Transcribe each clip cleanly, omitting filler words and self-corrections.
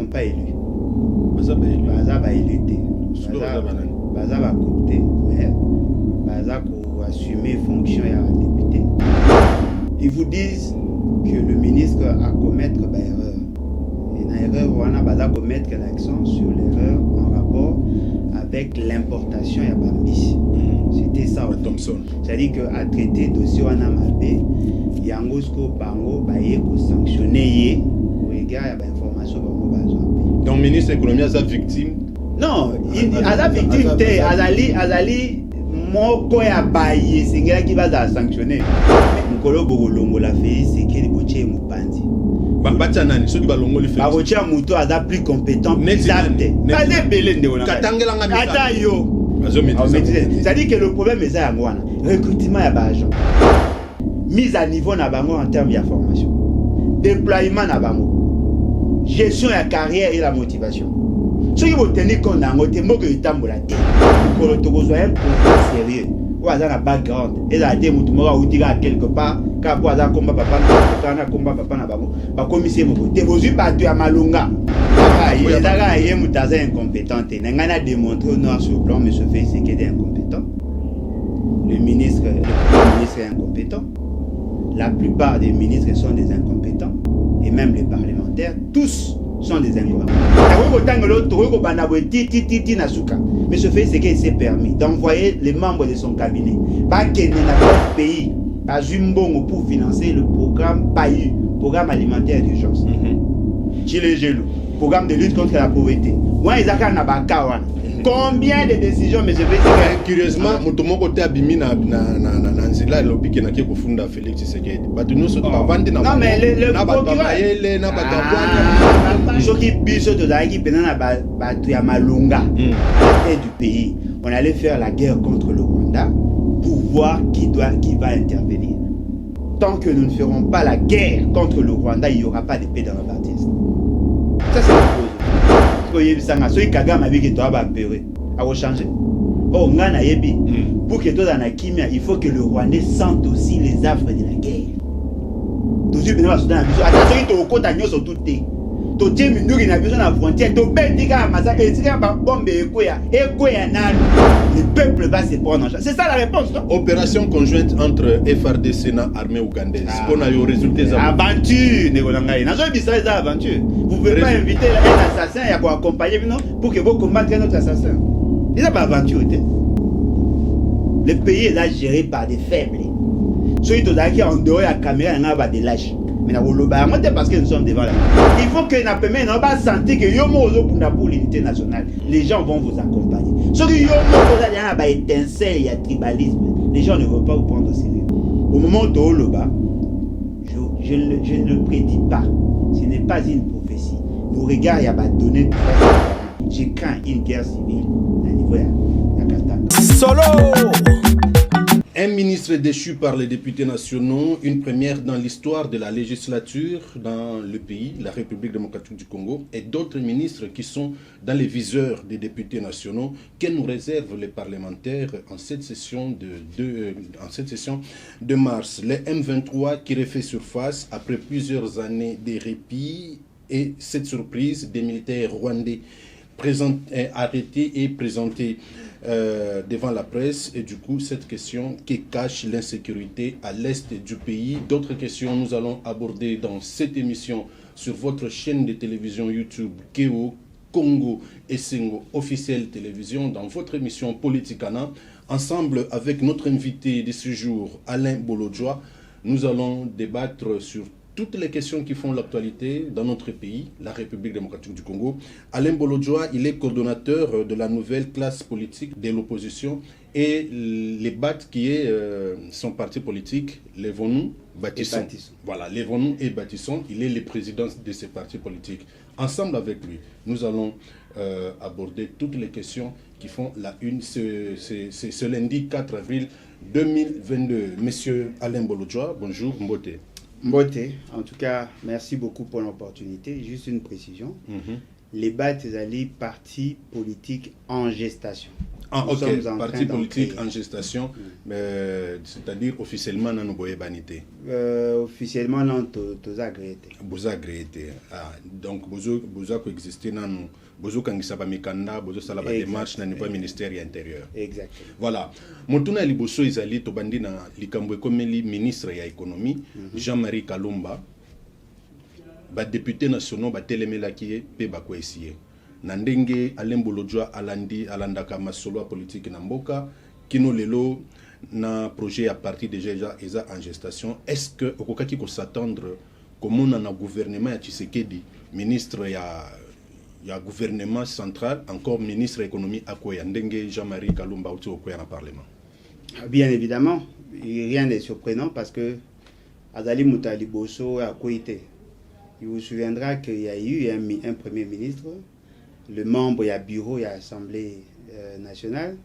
pas élus. Baza ba élu. Baza ba élu. Baza ba coopté, mais Baza ko assumer fonction ya député. Ils vous disent que le ministre a commettre erreur. Et une erreur, on a commettre l'accent sur l'erreur en rapport avec l'importation ya Bambis. C'était ça. Thompson. C'est-à-dire qu'à traiter dossier on a malbé, Yangosko Bango baye ko sanctionner au regard ya information bango bazo. Donc ministre économie a sa victime. Non, à la victime te azali moko ya baye singela ki baza sanctionner. Mukolo bogolongo la Félix Sekedi boche mupandi. Bacha nani soki balongo li Félix. Barocha muto aza plus compétent plus apte. Baze belé ndeko na. Katangela nga misa. Ata yo. C'est-à-dire que le problème est ça, recrutement à agent, mise à niveau na bango en termes de formation, déploiement na bango, gestion de la carrière et la motivation. Ce qui vous tenir compte dans votre mot que vous tambola, pour le togo soit un peu sérieux, ou à un background, et la dé moutoumora ou dire quelque part, car pour avoir combat papa, combat papa na bango, ba commissaire moko, te vous y battu à Malunga. Il est incompétent. Il a démontré au noir sur blanc, M. Félix Sekedi est incompétent. Le premier ministre est incompétent. La plupart des ministres sont des incompétents. Et même les parlementaires, tous sont des incompétents. M. Félix Sekedi s'est permis d'envoyer les membres de son cabinet dans le pays pour financer le programme PAIU, programme alimentaire d'urgence. Chile Gelou. Programme de lutte contre la pauvreté. Combien de décisions, M. Félix? Curieusement, mon côté abimi na nzela lobi ke na ke kufunda Félix Tshisekedi. Batu nyonso bavandi na. Non mais le procureur na batavwana. Soki biso tozalaki pena na batu ya Malunga à la tête du pays. On allait faire la guerre contre le Rwanda pour voir qui va intervenir. Tant que nous ne ferons pas la guerre contre le Rwanda, il n'y aura pas de paix dans le parti. Ça c'est la cause. Si Kagame a dit que tu vas apeurer, à changer. Oh, ngana yebi. Pour que tu dans la kimia, il faut que le Rwandais sente aussi les affres de la guerre. Toujours bien dans la vision. Attention, tu au côté à sur tout té. Tu tiens une nourriture na besoin la frontière. Tu bête diga massacre. Et diga bombe ekoya nan. Le peuple va se prendre en charge. C'est ça la réponse, non? Opération conjointe entre FRDC et l'armée ougandaise. Qu'on a eu au résultat. Aventure, Négolangaï. N'a jamais dit ça, les aventures. Vous ne pouvez pas inviter un assassin et accompagner pour que vous combattiez notre assassin. C'est ça, pas aventure. Le pays est là géré par des faibles. Ceux qui sont en dehors de la caméra, il y a des lâches. Mais parce que nous sommes devant la. Il faut que nous pas sentir que pour l'unité nationale, les gens vont vous accompagner. Ceux qui ont étincelle, il y a tribalisme. Les gens ne vont pas vous prendre au sérieux. Au moment où je ne le prédis pas. Ce n'est pas une prophétie. Nous regardons, il y a des données. Je crains une guerre civile à niveau de Katanga. Solo! Un ministre déchu par les députés nationaux, une première dans l'histoire de la législature dans le pays, la République démocratique du Congo, et d'autres ministres qui sont dans les viseurs des députés nationaux. Que nous réservent les parlementaires en cette session de mars? Les M23 qui refait surface après plusieurs années de répit et cette surprise des militaires rwandais arrêtés et présentés devant la presse, et du coup cette question qui cache l'insécurité à l'est du pays. D'autres questions nous allons aborder dans cette émission sur votre chaîne de télévision YouTube Keo Congo et Sengo officielle télévision, dans votre émission Politicana, ensemble avec notre invité de ce jour Alain Bolodjoa. Nous allons débattre sur toutes les questions qui font l'actualité dans notre pays, la République démocratique du Congo. Alain Bolodjoa, il est coordonnateur de la nouvelle classe politique de l'opposition et les BAT qui est son parti politique, Lèvons-nous, Bâtissons. Voilà, Lèvons-nous et Bâtissons, il est le président de ces partis politiques. Ensemble avec lui, nous allons aborder toutes les questions qui font la une ce lundi 4 avril 2022. Monsieur Alain Bolodjoa, bonjour, Mbote. Mbote, en tout cas, merci beaucoup pour l'opportunité. Juste une précision. Les BAT, c'est les partis politiques en gestation. Ah, nous ok, sommes en parti train politique d'en en gestation, c'est-à-dire officiellement, nous n'avons pas été. Officiellement, non, tous agréés. Vous agréez. Ah, donc, vous avez existé dans nous. Vous avez fait des mikanda, vous avez fait des démarches dans le ministère intérieur. Exactement. Voilà. Moutuna liboso izali to bandi na likambo ekomeli ministre ya économie Jean-Marie Kalumba ba député nationaux ba telemelaki ye pe ba kwesiye. Na ndenge Alain Bolojwa alandaka masolo politique na mboka kino lelo na projet à partir déjà eza en gestation. Est-ce que okokaki ko s'attendre comme on a un gouvernement ya Tshisekedi ministre ya gouvernement central encore ministre économie akoya ndenge Jean-Marie Kalumba uti okoya na parlement? Bien évidemment, rien n'est surprenant parce que Azali Moutali Bosso a coïté. Il vous souviendra qu'il y a eu un premier ministre, le membre, il y a bureau, il y a assemblée nationale,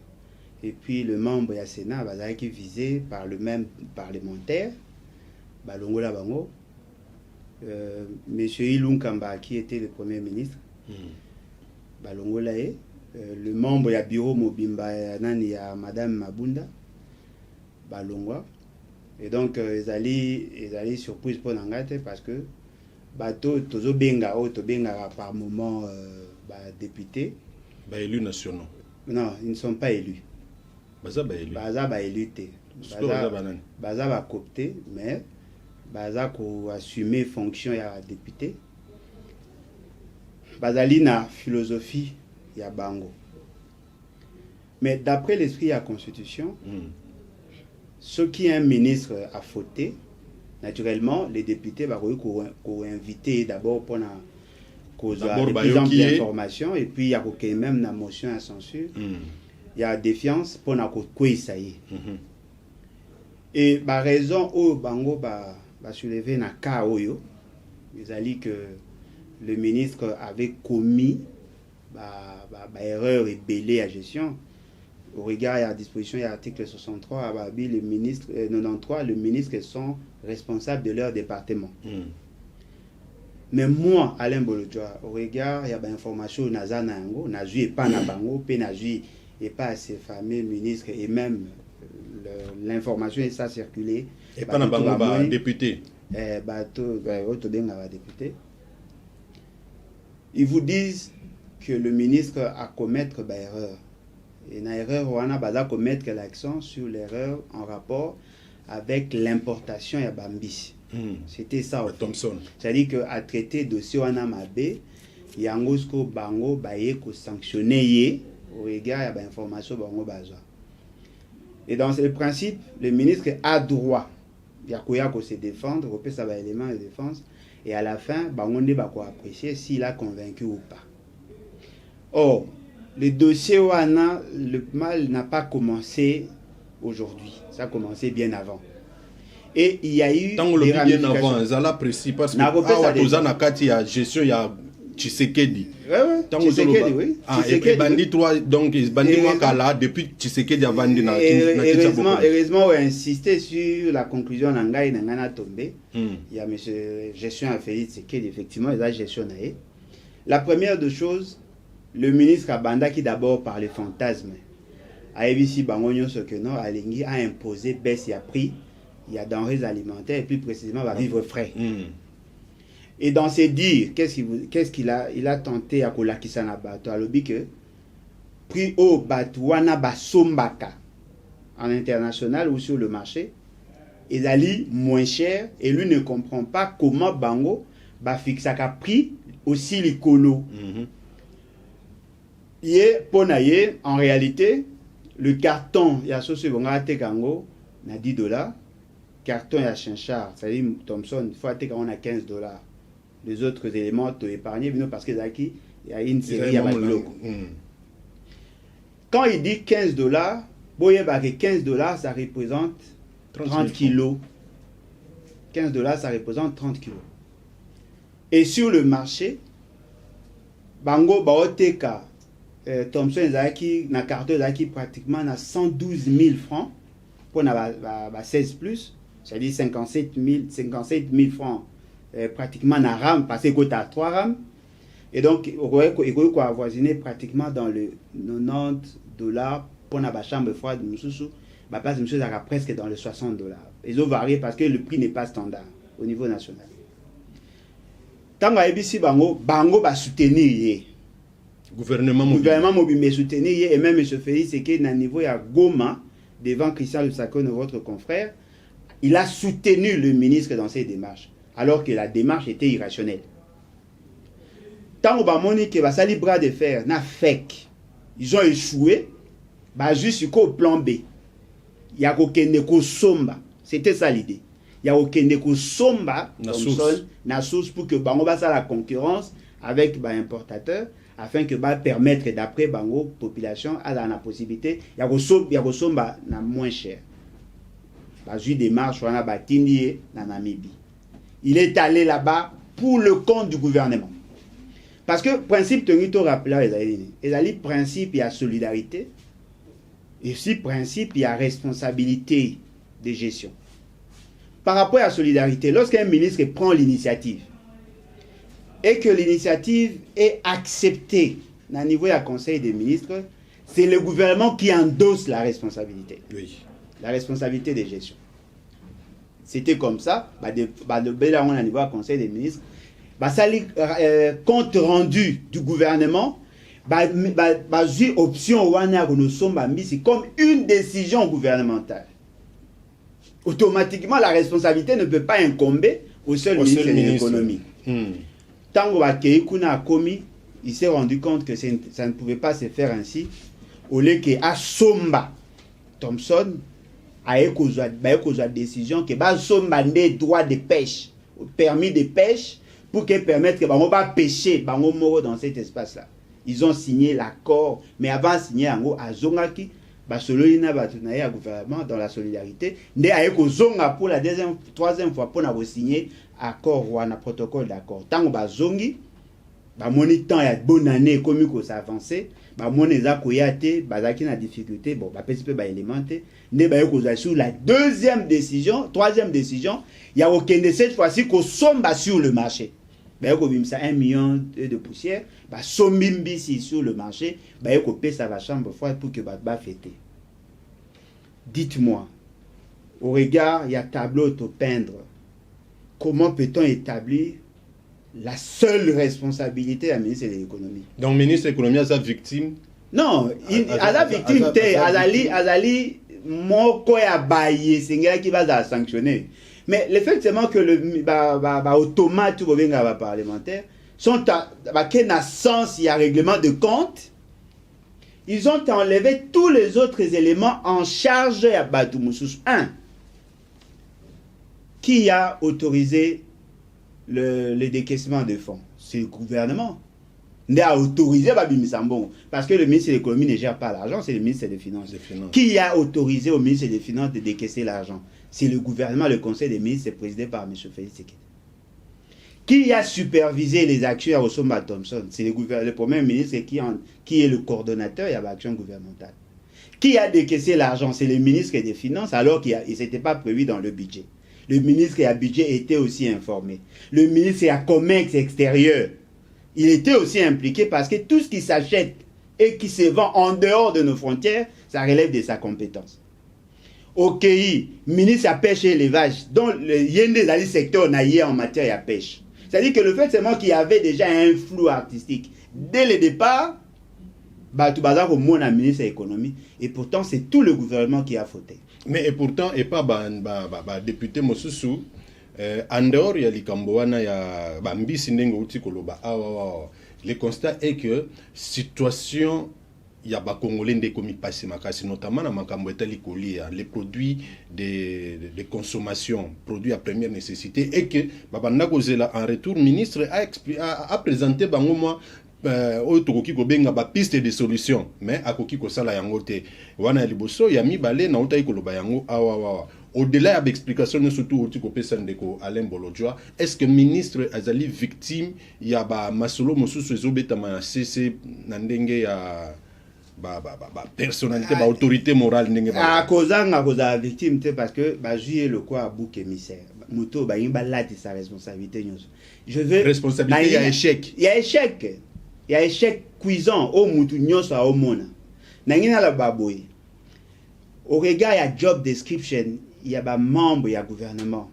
et puis le membre, il y a Sénat, qui est visé par le même parlementaire, Balongola Bango, Monsieur Ilun Kamba, qui était le premier ministre, Balongola le membre, il y a bureau Mobimba, il y a Madame Mabunda, Balongwa, et donc ils allaient surprise pour Nangate parce que bateau tozo benga o to benga par moment députés élus nationaux. Non, ils ne sont pas élus. Baza élus. Baza élus té. Baza copté mais baza ko assumer fonction ya député. Bazali na philosophie ya bango. Mais d'après l'esprit de la Constitution, ce qui est un ministre a fauté, naturellement, les députés vont inviter d'abord pour la cause de plus en plus d'informations, et puis il y a même la motion à censure, il y a défiance pour la cause ça y est. Et la raison où Bango va soulever na cas oyo, ils ont dit que le ministre avait commis erreur et bélé à gestion. Au regard de la disposition de l'article 63, le ministre 93, le ministre sont responsables de leur département. Mais moi, Alain Bolojwa, au regard de l'information naza nango, nazu et pas na bango, pe nazu et pas à ces fameux ministres et même l'information est ça circulé. Et pas na bango député. Député. Ils vous disent que le ministre a commettre erreur. Et une erreur, on a commettre l'accent sur l'erreur en rapport avec l'importation de Bambis. C'était ça. Thompson. C'est-à-dire qu'à traiter dossier on a mabé, yangosko bango baye ko sanctionner au regard de l'information bango baza. Et dans ce principe, le ministre a droit yakoya ko se défendre, repère ça ba élément de défense et à la fin bango ne ba ko apprécier s'il a convaincu ou pas. Or, le dossier Wana, le mal n'a pas commencé aujourd'hui. Ça a commencé bien avant. Et il y a eu des ramifications. Bien avant, ça l'a précis parce que il y a gestion, il y a Tshisekedi. Tshisekedi, oui. Et Bandi 3, donc Bandi Mwakala, depuis Tshisekedi a vendu dans heureusement, on a insisté sur la conclusion Nangaï Nangana tombé. Il y a M. Gestion a fait Tshisekedi, effectivement, il a gestion. La première des choses, le ministre Abanda qui d'abord par les fantasmes a évidemment Bangonyo ce que non Alingi a imposé baisse à prix, il y a denrées alimentaires et plus précisément va vivre frais. Et dans ces dires, qu'est-ce qu'il a tenté à kolakisana bato à l'obi que prix au batouana basombaka en international ou sur le marché, ils allaient moins cher et lui ne comprend pas comment Bango va fixer un prix aussi l'écolo. En réalité, le carton, il y a ce Kango, na 10 $. Carton, il y a Chinchard, c'est-à-dire Thompson, il faut acheter quand on a 15 $. Les autres éléments, tu épargnes, parce qu'il y a une série à logo. Quand il dit 15 $, que 15 $, ça représente 30 kilos. 15 $, ça représente 30 kilos. Et sur le marché, Bango, Baoteka, Thompson ezaki na carton ezaki pratiquement na 112 000 francs pour na 16 plus, c'est-à-dire 57 000 francs pratiquement na RAM parce que tu as 3 RAM et donc il faut avoisiner pratiquement dans le 90 $ pour la chambre froide la place de presque dans les $60. Ils ont varié parce que le prix n'est pas standard au niveau national. Tant que bango va soutenir gouvernement mobile soutenir et même M. Félix c'est que au niveau à Goma devant Christian Lusaka, votre confrère, il a soutenu le ministre dans ses démarches alors que la démarche était irrationnelle. Tant que Monique va salir bras de fer na fake, ils ont échoué, juste au plan B. Il y a aucun somba, c'était ça l'idée. Il y a aucun somba na source pour que bango va la concurrence avec importateur afin que permettre d'après bango population à la possibilité il y a somba na moins cher. Juste des marches on a batindi na Namibie. Il est allé là-bas pour le compte du gouvernement. Parce que principe tenito rappelé les principe il y a solidarité et aussi principe il y a responsabilité de gestion. Par rapport à la solidarité, lorsqu'un ministre prend l'initiative et que l'initiative est acceptée au niveau du Conseil des ministres, c'est le gouvernement qui endosse la responsabilité. Oui. La responsabilité de gestion. C'était comme ça, au niveau du Conseil des ministres, ça compte rendu du gouvernement, option c'est comme une décision gouvernementale. Automatiquement, la responsabilité ne peut pas incomber au seul ministre de l'économie. Tant que il s'est rendu compte que ça ne pouvait pas se faire ainsi. Au lieu que Somba Thompson a eu la décision que Somba des droits de pêche, permis de pêche, pour qu'elle permette que on va pêcher dans cet espace-là. Ils ont signé l'accord, mais avant de signer à Zongaki, gouvernement dans la solidarité, pour la troisième fois pour signer accord ou un protocole d'accord. Tant que Zongi, temps il y a bonne année comme que ça avancé, moneza koyate, bazaki na difficulté, bon peut élémenté, sur la troisième décision, il y a aucun de cette fois-ci qu'on sombe sur le marché. Ça 1 million de poussière, sombimbi sur le marché, ça va chambre froide pour que fêter. Dites-moi, au regard, il y a tableau à peindre. Comment peut-on établir la seule responsabilité à ministre de l'économie? Donc, le ministre de l'économie a sa victime? Non, à la victime, Azali, moko ya baye, c'est un qui va sanctionner. Mais effectivement que le automate ou parlementaire sont à sens, il y a règlement de compte. Ils ont enlevé tous les autres éléments en charge à Batoumoussous. 1. Qui a autorisé le décaissement de fonds? C'est le gouvernement. Il a autorisé parce que le ministre de l'économie ne gère pas l'argent, c'est le ministre des Finances. Qui a autorisé au ministre des Finances de décaisser l'argent? C'est le gouvernement, le conseil des ministres, c'est présidé par M. Félix Tshisekedi. Qui a supervisé les actions à Osomba Thompson? C'est le premier ministre qui est le coordonnateur de l'action gouvernementale. Qui a décaissé l'argent? C'est le ministre des Finances alors qu'il n'était pas prévu dans le budget. Le ministre à budget était aussi informé. Le ministre à commerce extérieur, il était aussi impliqué parce que tout ce qui s'achète et qui se vend en dehors de nos frontières, ça relève de sa compétence. Au pays, ministre à pêche et élevage, dont il y a des secteurs en matière de pêche. C'est-à-dire que le fait seulement qu'il y avait déjà un flou artistique. Dès le départ, tout bazar au monde à ministre de l'économie. Et pourtant, c'est tout le gouvernement qui a fauté. Mais et pourtant, et pas député Mosusu, en dehors, il y a l'Ikamboana, il y a Mbisi Nengo Uti Koloba. Le constat est que situation, il y a des Congolais qui ont passé, notamment dans les produits de consommation, produits à première nécessité, et que en retour, le ministre a présenté piste de solution, mais à koki ko sala yango te wana liboso ya mibale na utai koloba yango awa au-delà de l'explication surtout au tiko pesa ndeko Alain Bolodjoa, est-ce que ministre azali victime ya ba masolo mosusu ezobeta ma CC na ndenge ya personnalité autorité morale ndenge koza victime te parce que juillet le quoi bouc émissaire moto yimba là sa responsabilité je veux responsabilité il y a échec cuisant au mutu nyoso a omona nangina la baboy au regard il y a job description, il y a des membres, il y a gouvernement.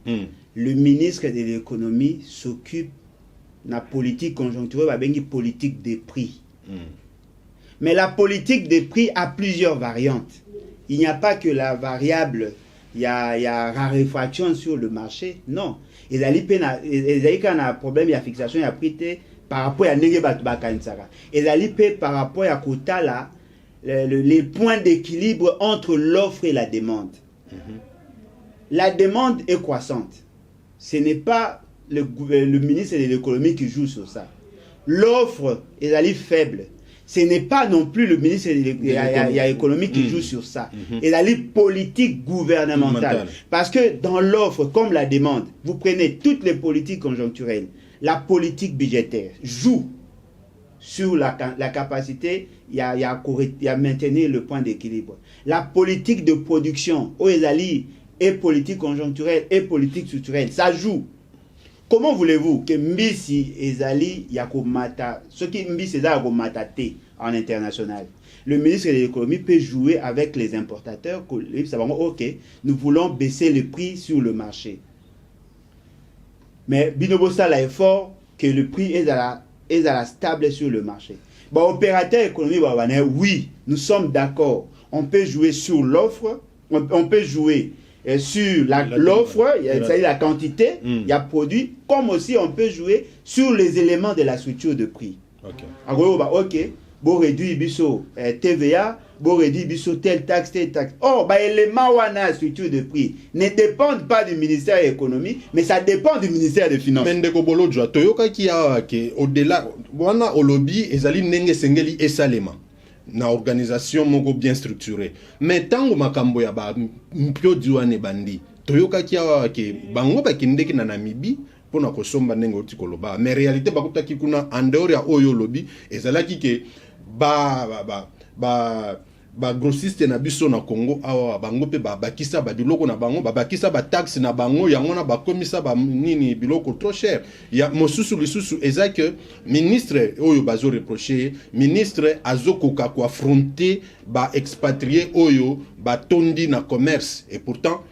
Le ministre de l'économie s'occupe de la politique conjoncturelle, il y a une politique des prix. Mais la politique des prix a plusieurs variantes. Il n'y a pas que la variable, il y a raréfaction sur le marché. Non. Il y a un problème, il y a fixation, il y a prix par rapport à Nege-Batubaka-Nsara. Il y a par rapport à Kotala, les points d'équilibre entre l'offre et la demande. La demande est croissante. Ce n'est pas le ministre de l'économie qui joue sur ça. L'offre est faible. Ce n'est pas non plus le ministre de l'économie qui joue sur ça. Et la politique gouvernementale. Parce que dans l'offre, comme la demande, vous prenez toutes les politiques conjoncturelles, la politique budgétaire joue sur la capacité à maintenir le point d'équilibre. La politique de production, et politique conjoncturelle et politique structurelle, ça joue. Comment voulez-vous que Mbisi Ezali Yakomata, ce qui Mbisi Ezali Yakomata en international, le ministre de l'économie peut jouer avec les importateurs, ok, nous voulons baisser le prix sur le marché. Mais Binobosa là est fort que le prix est à la stable sur le marché. Bon, opérateur économique, oui, nous sommes d'accord. On peut jouer sur l'offre, on peut jouer sur l'offre, c'est-à-dire la quantité, il y a produit, comme aussi on peut jouer sur les éléments de la structure de prix. Ok, bon réduit biso TVA, bon réduit biso telle taxe. Or, l'élément wana structure de prix ne dépendent pas du ministère de l'économie, mais ça dépend du ministère des Finances. Mais ndeko bolojwa toyoka ki ya ke au-delà wana au lobby ezali nenge sengeli esalema na organisation moko bien structurée. Mais tango makambo ya ba mpio diwane bandi toyoka ki ya ke bango bakindeki na Namibie pona kosomba ndenge oti koloba. Mais réalité bakutaki kuna en dehors ya oyo lobby ezalaki ke ba grossiste na biso na Congo awa bango pe bakisa ba biloko na bango bakisa ba taxe na bango yango na bakomisa ba nini biloko trop cher ya mosusu lisusu eza que ministre oyo bazo reprocher ministre azokoka ko affronter ba expatrié oyo ba tondi na commerce et pourtant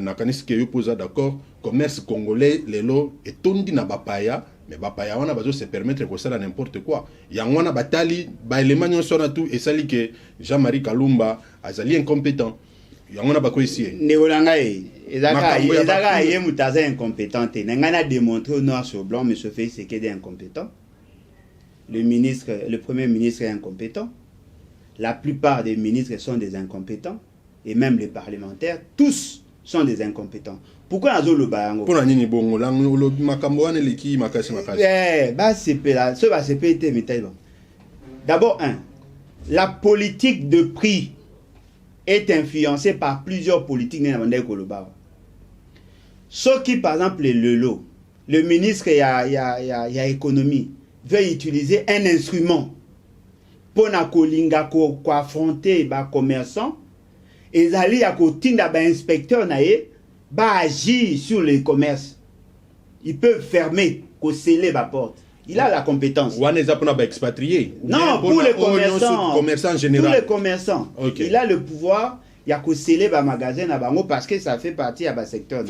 na kanisi ke yo posa d'accord commerce congolais lelo et tondi na bapaya. Mais bapaya wana bazo se permettre de faire n'importe quoi. Yango wana batali ba élément nyonso na tout et sali que Jean-Marie Kalumba azali incompétent. Yango na bako ici. Neolanga ezaka ye mutaza incompétent. Nangana démontrer noir sur blanc monsieur Félix Tshisekedi est incompétent. Le premier ministre est incompétent. La plupart des ministres sont des incompétents et même les parlementaires tous sont des incompétents. Pourquoi azolo bayango? Pour nini bongo la makambo wana leki makasi. D'abord la politique de prix est influencée par plusieurs politiques Ce qui par exemple le ministre y a économie veut utiliser un instrument pour affronter les commerçants et aller à côté d'un inspecteur agir sur les commerces. Ils peuvent fermer, sceller la porte. Il a la compétence. Ou pour expatriés? Non, pour les commerçants. En général. Pour les commerçants. Okay. Il a le pouvoir, il y a sceller les magasins parce que ça fait partie du secteur.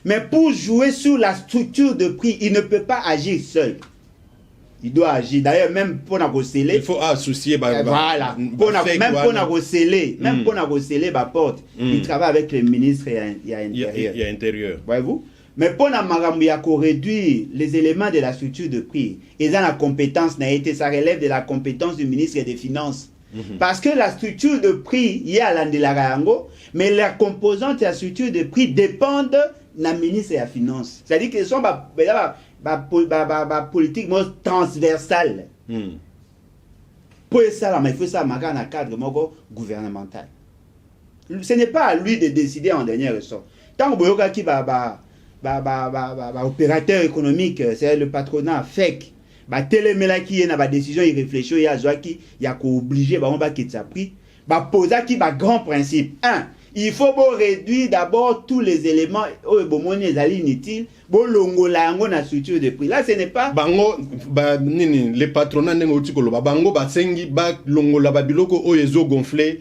Mais pour jouer sur la structure de prix, il ne peut pas agir seul. Il doit agir. D'ailleurs, même pour sceller. Il faut associer. Voilà. Même pour sceller la porte, il travaille avec les ministres et intérieur. Voyez-vous? Mais pour réduire les éléments de la structure de prix, ils ont la compétence, ça relève de la compétence du ministre des Finances. Parce que la structure de prix, il y a l'Andelarango, mais la composante de la structure de prix dépendent de la ministre des Finances. C'est-à-dire qu'ils sont politique transversale. Pour ça, il faut ça dans un cadre gouvernemental. Ce n'est pas à lui de décider en dernier ressort. Tant que qui opérateur économique, c'est le patronat FEC, téléméla qui y a une décision, il réfléchit, il y a obligé, on va quitter sa prix, poser qui grand principe. Il faut réduire d'abord tous les éléments inutiles pour la structure de prix. Là, ce n'est pas... Bango, les patronats n'ont pas bango, basengi, longola, babiloko, oyezo gonflé,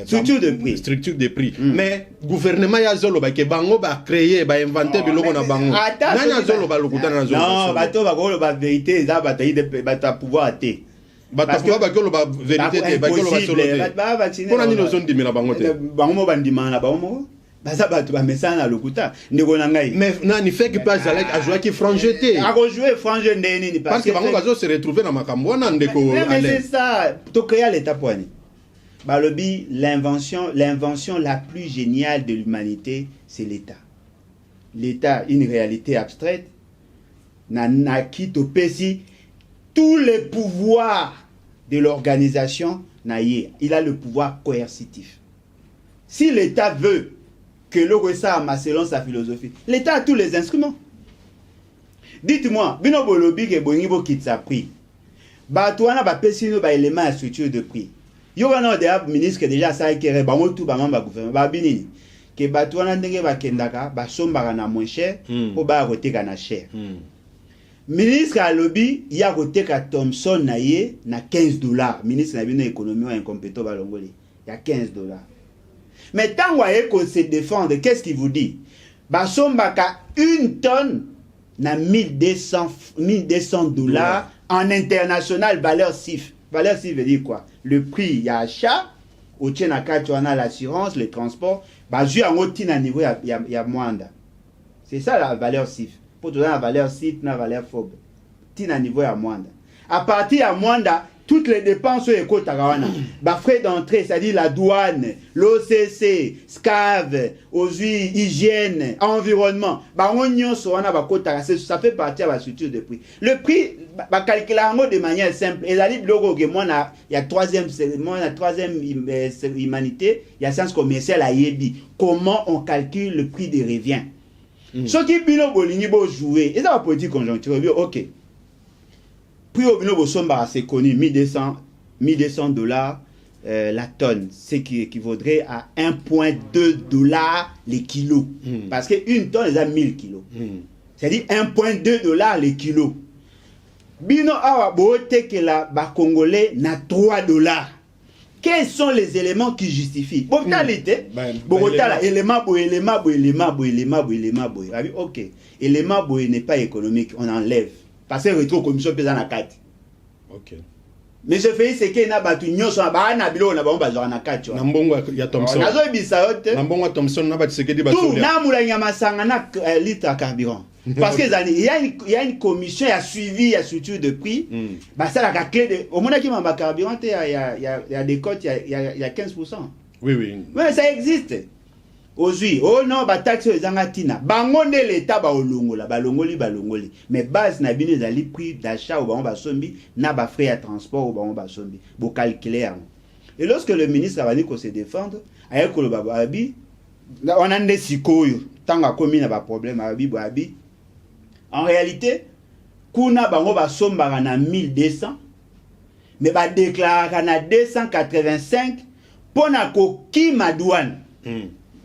structure de prix. Structure de prix. Mais gouvernement ya zolo ba ke bango ba créer ba inventer biloko na bango. Nanya zolo ba lokuta na zolo. Non, bato ba ko ba vérité za ba tayi de ba pouvoir té. Parce que ba ko ba vérité ba ko ba solo té. Pona ni no zone dimina bango té. Bango mo bandima na bango. Baza bato ba messana na lokuta ndeko na ngai. Mais nani fait que pas Zalek a joué qui frangeté. A jouer frange ndeni parce que bango bazo se retrouver na makambo na ndeko. Mais c'est ça, to créer l'état poani. Balobi, l'invention la plus géniale de l'humanité, c'est l'État. L'État, une réalité abstraite, n'a quitté tous les pouvoirs de l'organisation, il a le pouvoir coercitif. Si l'État veut que l'on ça selon sa philosophie, l'État a tous les instruments. Dites-moi, bino bolobi ke bongibo kitsa prix. Ba tuana ba pesino ba élément à structure de prix. Yo wana de ministre déjà ça kéré ba motu ba mamba gouvernement ba binini ke ba tuana ndenge ba kendaka ba sombaka na moins cher po ba koteka na cher. Ministre à lobby ya koteka Thomson na ye na $15. Ministre na bino économie incompétent ba longoli. Il y a $15. Mais tant qu'on se défendre, qu'est-ce qu'il vous dit? Ba sombaka une tonne na $1200 en international valeur CIF. Valeur CIF veut dire quoi? Le prix, il y a achat, au tien à tu as l'assurance, le transport, bah j'ai un autre niveau, il y a moins. C'est ça la valeur CIF. Pour te donner la valeur CIF, la valeur FOB. Tina niveau, il y a moins. À partir à moins, toutes les dépenses sont éco tagawana. Bah frais d'entrée, c'est-à-dire la douane, l'OCC, SCAV, hygiène, environnement. Bah on y ça fait partie de la structure de prix. Le prix, bah calculer de manière simple. Et il y a troisième humanité, il y a science commerciale à Yebi. Comment on calcule le prix des revient? Ce qui bino bolini bo jouer, et ça va politique conjoncture, ok. Prix au bino bo somba c'est connu, $1200 la tonne, ce qui équivaudrait à $1.2 les kilos. Parce qu'une tonne, c'est 1000 kilos. C'est-à-dire $1.2 les kilos. Bino awa bote que la ba congolais na $3. Quels sont les éléments qui justifient? Botalité, Bogota, élément. Ok, élément n'est pas économique, on enlève. Parce que retrouve commission pesant à 4. Ok. Mais je fais ce qu'il y a battu nyoso na ba na bilo na ba bazora na 4. Nambongo ya Thomson. Nazo ibisa yote. Nambongo Thomson na ba tseke di ba tout na mula nyama sanga na litre à carburant. Parce que il y a une commission qui a suivi la structure de prix. Bah ça la clé de au moment qui m'a carburant il y a des cotes il y a 15%. Oui oui. Mais ça existe. Aujourd'hui, oh non, ba taxe aux angatina. Bangonde l'état ba olongola, ba longoli. Mais base na bino zali prix d'achat ou ba sombi na ba frais à transport ou ba sombi. Bo calculer. Et lorsque le ministre a dit qu'on se défendre, avec le bababi, on a des sikoyo, tant a commis na ba problème abi. En réalité, kuna bango ba somba na 1200, mais ba déclare na 285 pour na koki ma douane.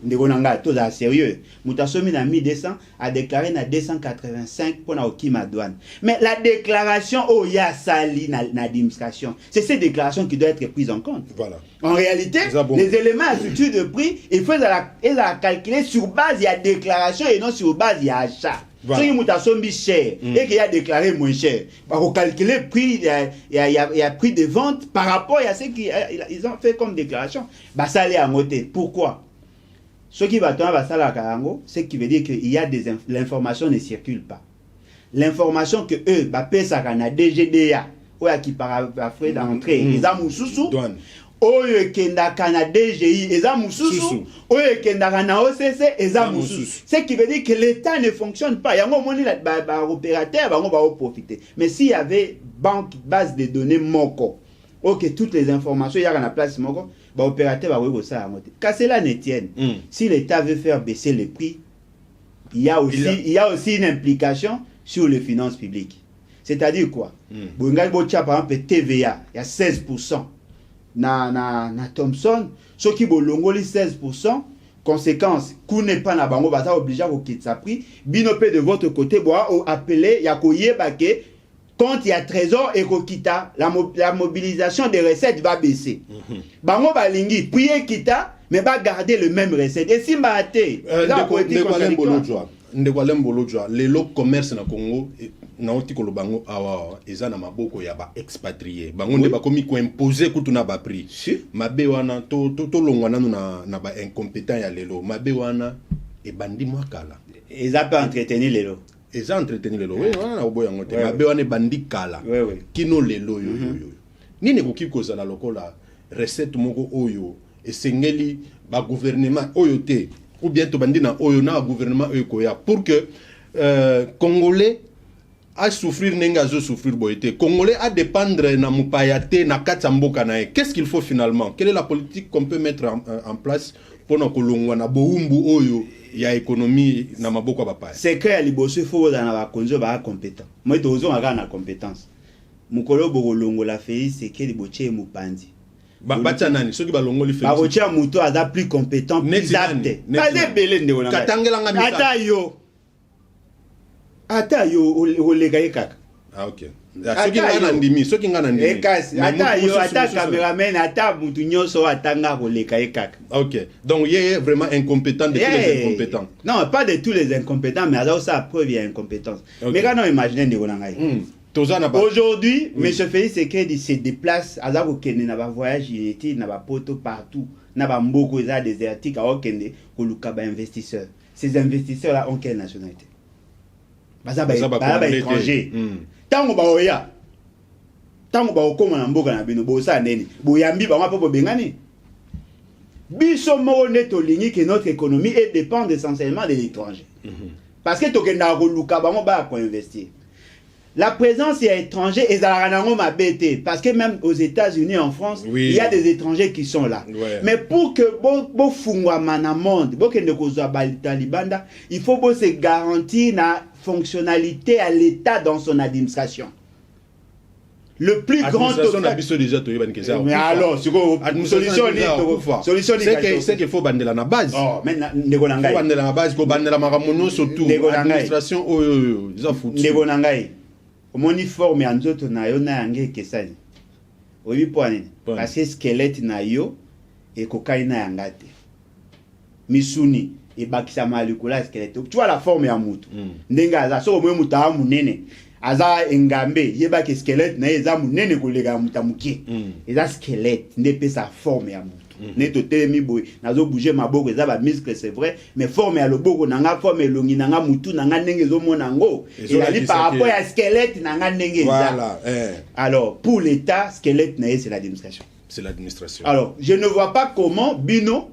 Ndegonanga tout ça sérieux. Mutasomi na 1200 a déclaré na 285 pour na koki ma douane. Mais la déclaration au ya sali na administration, c'est cette déclaration qui doit être prise en compte. Voilà. En réalité, les éléments à structure de prix, il faut la calculer sur base il y a déclaration et non sur base il y a achat. Si vous avez cher et qu'il a déclaré moins cher, pour calculer le prix, il y a prix de vente par rapport à ce qu'ils ont fait comme déclaration. Bah, ça allait à moter. Pourquoi? Ce qui va tomber à ça, c'est qui veut dire qu'il y a l'information ne circule pas. L'information que eux, bah, paient ça à DGDA, ou qui par frais d'entrée, ils ont moussou. Oyo kendaka na DGI eza mususu oyo kendaka na OCC eza mususu. Ce qui veut dire que l'État ne fonctionne pas. Yango moni la opérateur bango ba profiter. Mais s'il y avait base de données moko, OK, toutes les informations il y a na place moko, ba opérateur ba webo ça amote. Qu'à cela ne tienne. Si l'État veut faire baisser les prix, il y a aussi une implication sur les finances publiques. C'est-à-dire quoi? Bongal bocha par exemple TVA, il y a 16%. na Thomson soki bolongoli 16%. Conséquence, coup n'est pas na bango bata obligé à quitter sa prix. Binopé de votre côté, boa ou appelé ya koye bake quand il y a trésor et kokita la mobilisation des recettes va baisser. Bango balingi prier kita mais va garder le même recette. Et si mbaate Ndekwalem bolojwa les lo commerce na Congo na oti kolobango awa eza na maboko ya ba expatrié bango nde bakomi ko imposer kutuna ba prix mabe wana to longwa nanu na ba incompétent ya lelo mabe wana e bandi mwakala eza pas entretenir lelo eza entretenir lelo oui wana na oboya ngote mabe wana bandi kala kino lelo yo nini koki kozala lokola recette moko oyo esengeli ba gouvernement oyo te ou bien to bandi na oyo na gouvernement oyo koya pour que Congolais à souffrir nenga zo souffrir boité Congolais à dépendre na mupayate na katamboka na. Qu'est-ce qu'il faut finalement? Quelle est la politique qu'on peut mettre en place pour na kolongwa na boumbu oyo ya économie na maboko ba paya? C'est que ya liboso faut dans ba konzo ba compétent. Moi tozo nga na compétence. Mukolo bokolongo la fei c'est que liboche mupandi. Bacha nani soki balongoli fei. Barocha muto aza plus compétent plus apte. Pas de belé ndeko na. Katangela nga misa. Ata yo olega kaka. Ah ok. Soki ngana ndimi. Ekasi ata yo ata cameraman ata mutu nyoso atanga olega kaka. Ok. Donc il est vraiment incompétent de tous les incompétents. Non, pas de tous les incompétents mais alors ça preuve il y a incompétence. Mais quand on imagine ndeko na ngai. Aujourd'hui, M. Félix Tshisekedi se déplace à Zakokende na ba voyage il na ba poto partout na ba mboko za désertique à Okende ko luka ba investisseurs. Ces investisseurs là ont quelle nationalité? Baza ba étranger. Tango ba oya. Tango ba okoma na mboka na bino bo sa neni. Bo yambi ba mwa po bengani. Biso mo neto lingi que notre économie dépend essentiellement de l'étranger. Parce que tokenda ko luka ba mo ba ko investir. La présence étrangère est à la bête parce que même aux États-Unis, en France, il y a des étrangers qui sont là. Mais pour que bo fungwa manamonde, bo kende kozwa Talibanda, il faut se garantir la fonctionnalité à l'État dans son administration. Le plus grand mais alors solution c'est qu'il faut bander la base. Oh, maintenant bander la base ko bander la maramono surtout administration ils ont foutu. Omoni forme ya nzoto na yo na yange kesani. Obi poane parce que squelette na yo e kokai na yangate. Misuni e bakisa malikula squelette. Tu vois la forme ya mutu. Ndenga aza so mwe muta munene. Aza engambe yeba ke squelette na eza munene kolega mutamuki. Eza squelette ndepe sa forme ya mutu. Neto telemi boy nazo bouger maboko eza ba muscle c'est vrai mais forme ya loboko nanga forme elongi nanga mutu nanga ndenge zo mona ngo ezali par rapport à squelette nanga ndenge eza. Alors pour l'état squelette na c'est l'administration. Alors je ne vois pas comment bino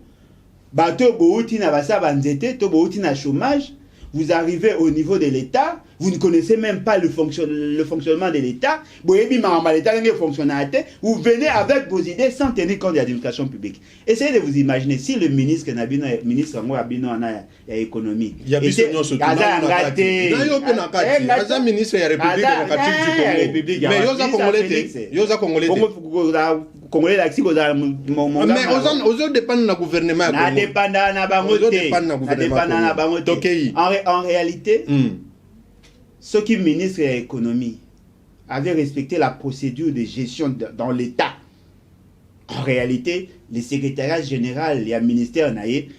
bato bouti na basa banzete to bouti na chômage. Vous arrivez au niveau de l'État, vous ne connaissez même pas le fonctionnement de l'État. Vous venez avec vos idées sans tenir compte de l'administration publique. Essayez de vous imaginer si le ministre Abino a économie. Il y a ministre de la République du Congo. Mais Congolais l'axi mais aux dépendent du gouvernement. En réalité, ceux qui ministrent de l'économie avaient respecté la procédure de gestion dans l'État. En réalité, le secrétariat général et le ministère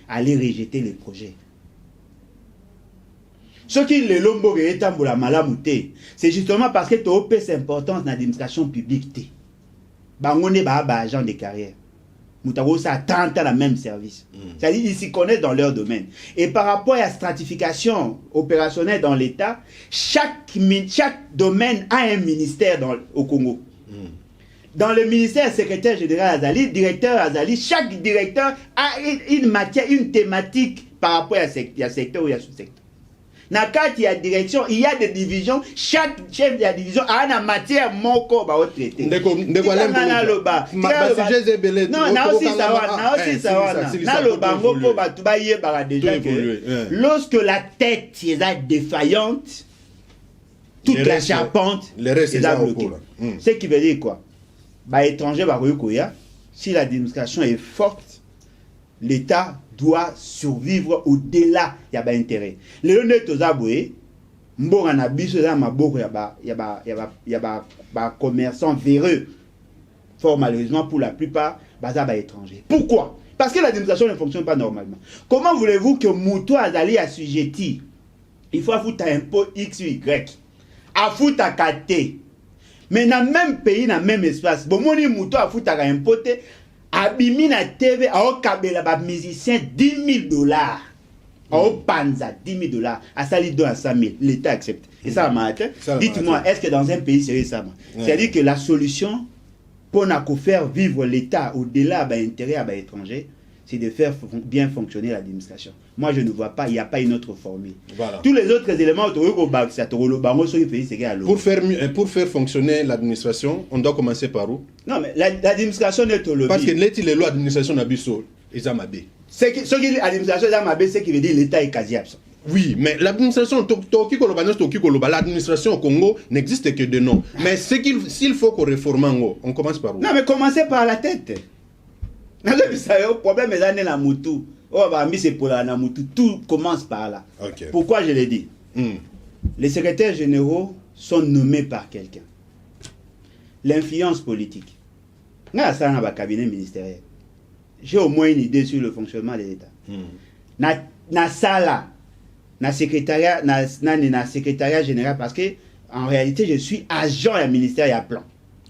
allaient rejeter les projets. Ceux qui les lombo la malamouté, c'est justement parce que tu as cette importance dans l'administration publique. Bangone ba agent de carrière. Moutarosa attend à la même service. C'est-à-dire ils s'y connaissent dans leur domaine. Et par rapport à la stratification opérationnelle dans l'État, chaque domaine a un ministère au Congo. Dans le ministère secrétaire général Azali, directeur Azali, chaque directeur a une matière, une thématique par rapport à secteur ou à sous-secteur. Dans il y a direction, il y a des divisions, chaque chef de la division a une matière moko ba traité. Non, lorsque la tête est défaillante, toute la charpente est bloquée. Ce qui veut dire quoi? Bah étranger ba koya si l'administration est forte, l'État doit survivre au-delà de l'intérêt. Les honnêtes aux aboués, mbonga na biso za maboko ya ba commerçants véreux. Fort malheureusement pour la plupart, baza ba étrangers. Pourquoi? Parce que l'administration ne fonctionne pas normalement. Comment voulez-vous que Mouto Azali assujetti? Il faut foutre un impôt X ou Y. A foutre à KT. Mais dans le même pays, dans le même espace, bon, mon Mouto a foutre à impôt, abimi na TV, a okabela ba musicien $10,000. A panza $10,000. A sali don à 100,000. L'État accepte. Et ça m'a dit. Dites-moi, est-ce que dans un pays sérieux ça? C'est-à-dire que la solution pour faire vivre l'État au-delà de l'intérêt à l'étranger, c'est de faire bien fonctionner l'administration. Moi, je ne vois pas, il n'y a pas une autre formule. Voilà. Tous les autres éléments, pour faire fonctionner l'administration, on doit commencer par où? Non, mais l'administration est au lobby. Parce que les lois d'administration n'abissent ils ont mabé. Ce que l'administration est mabé, c'est qui veut dire l'État est quasi absent. Oui, mais l'administration, l'administration au Congo n'existe que de nom. Mais s'il faut qu'on réforme, on commence par où? Non, mais commencez par la tête. Le problème est dans la moutou. Tout commence par là. Okay. Pourquoi je l'ai dit? Les secrétaires généraux sont nommés par quelqu'un. L'influence politique. Dans le cabinet ministériel, j'ai au moins une idée sur le fonctionnement de l'État. Na sala. Na secrétariat général, parce que en réalité je suis agent du ministère et à plan.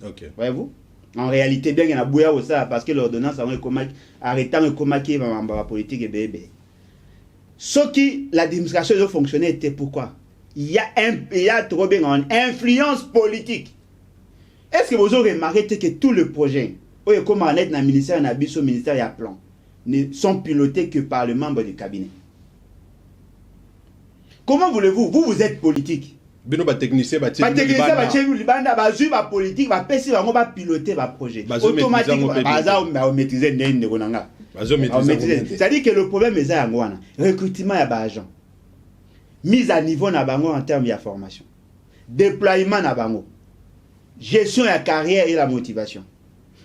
Okay. Voyez-vous? En réalité, bien qu'il y a bouillard au ça, parce que l'ordonnance a arrêté de commaquer la politique et bébé. Ce qui l'administration doit fonctionner était pourquoi? Il y a trop bien en influence politique. Est-ce que vous avez remarqué que tous les projets, comme on est dans le ministère, au ministère et à plan, ne sont pilotés que par le membre du cabinet? Comment voulez-vous? Vous êtes politique. Bino ba technicien ba politique ba piloter ba projet. Automatiquement ba maîtriser ndenge konanga. C'est-à-dire que le problème est ça ngwana. Recrutement ya ba agent. Mise à niveau na bango en termes de formation. Déploiement na bango. Gestion de la carrière et la motivation.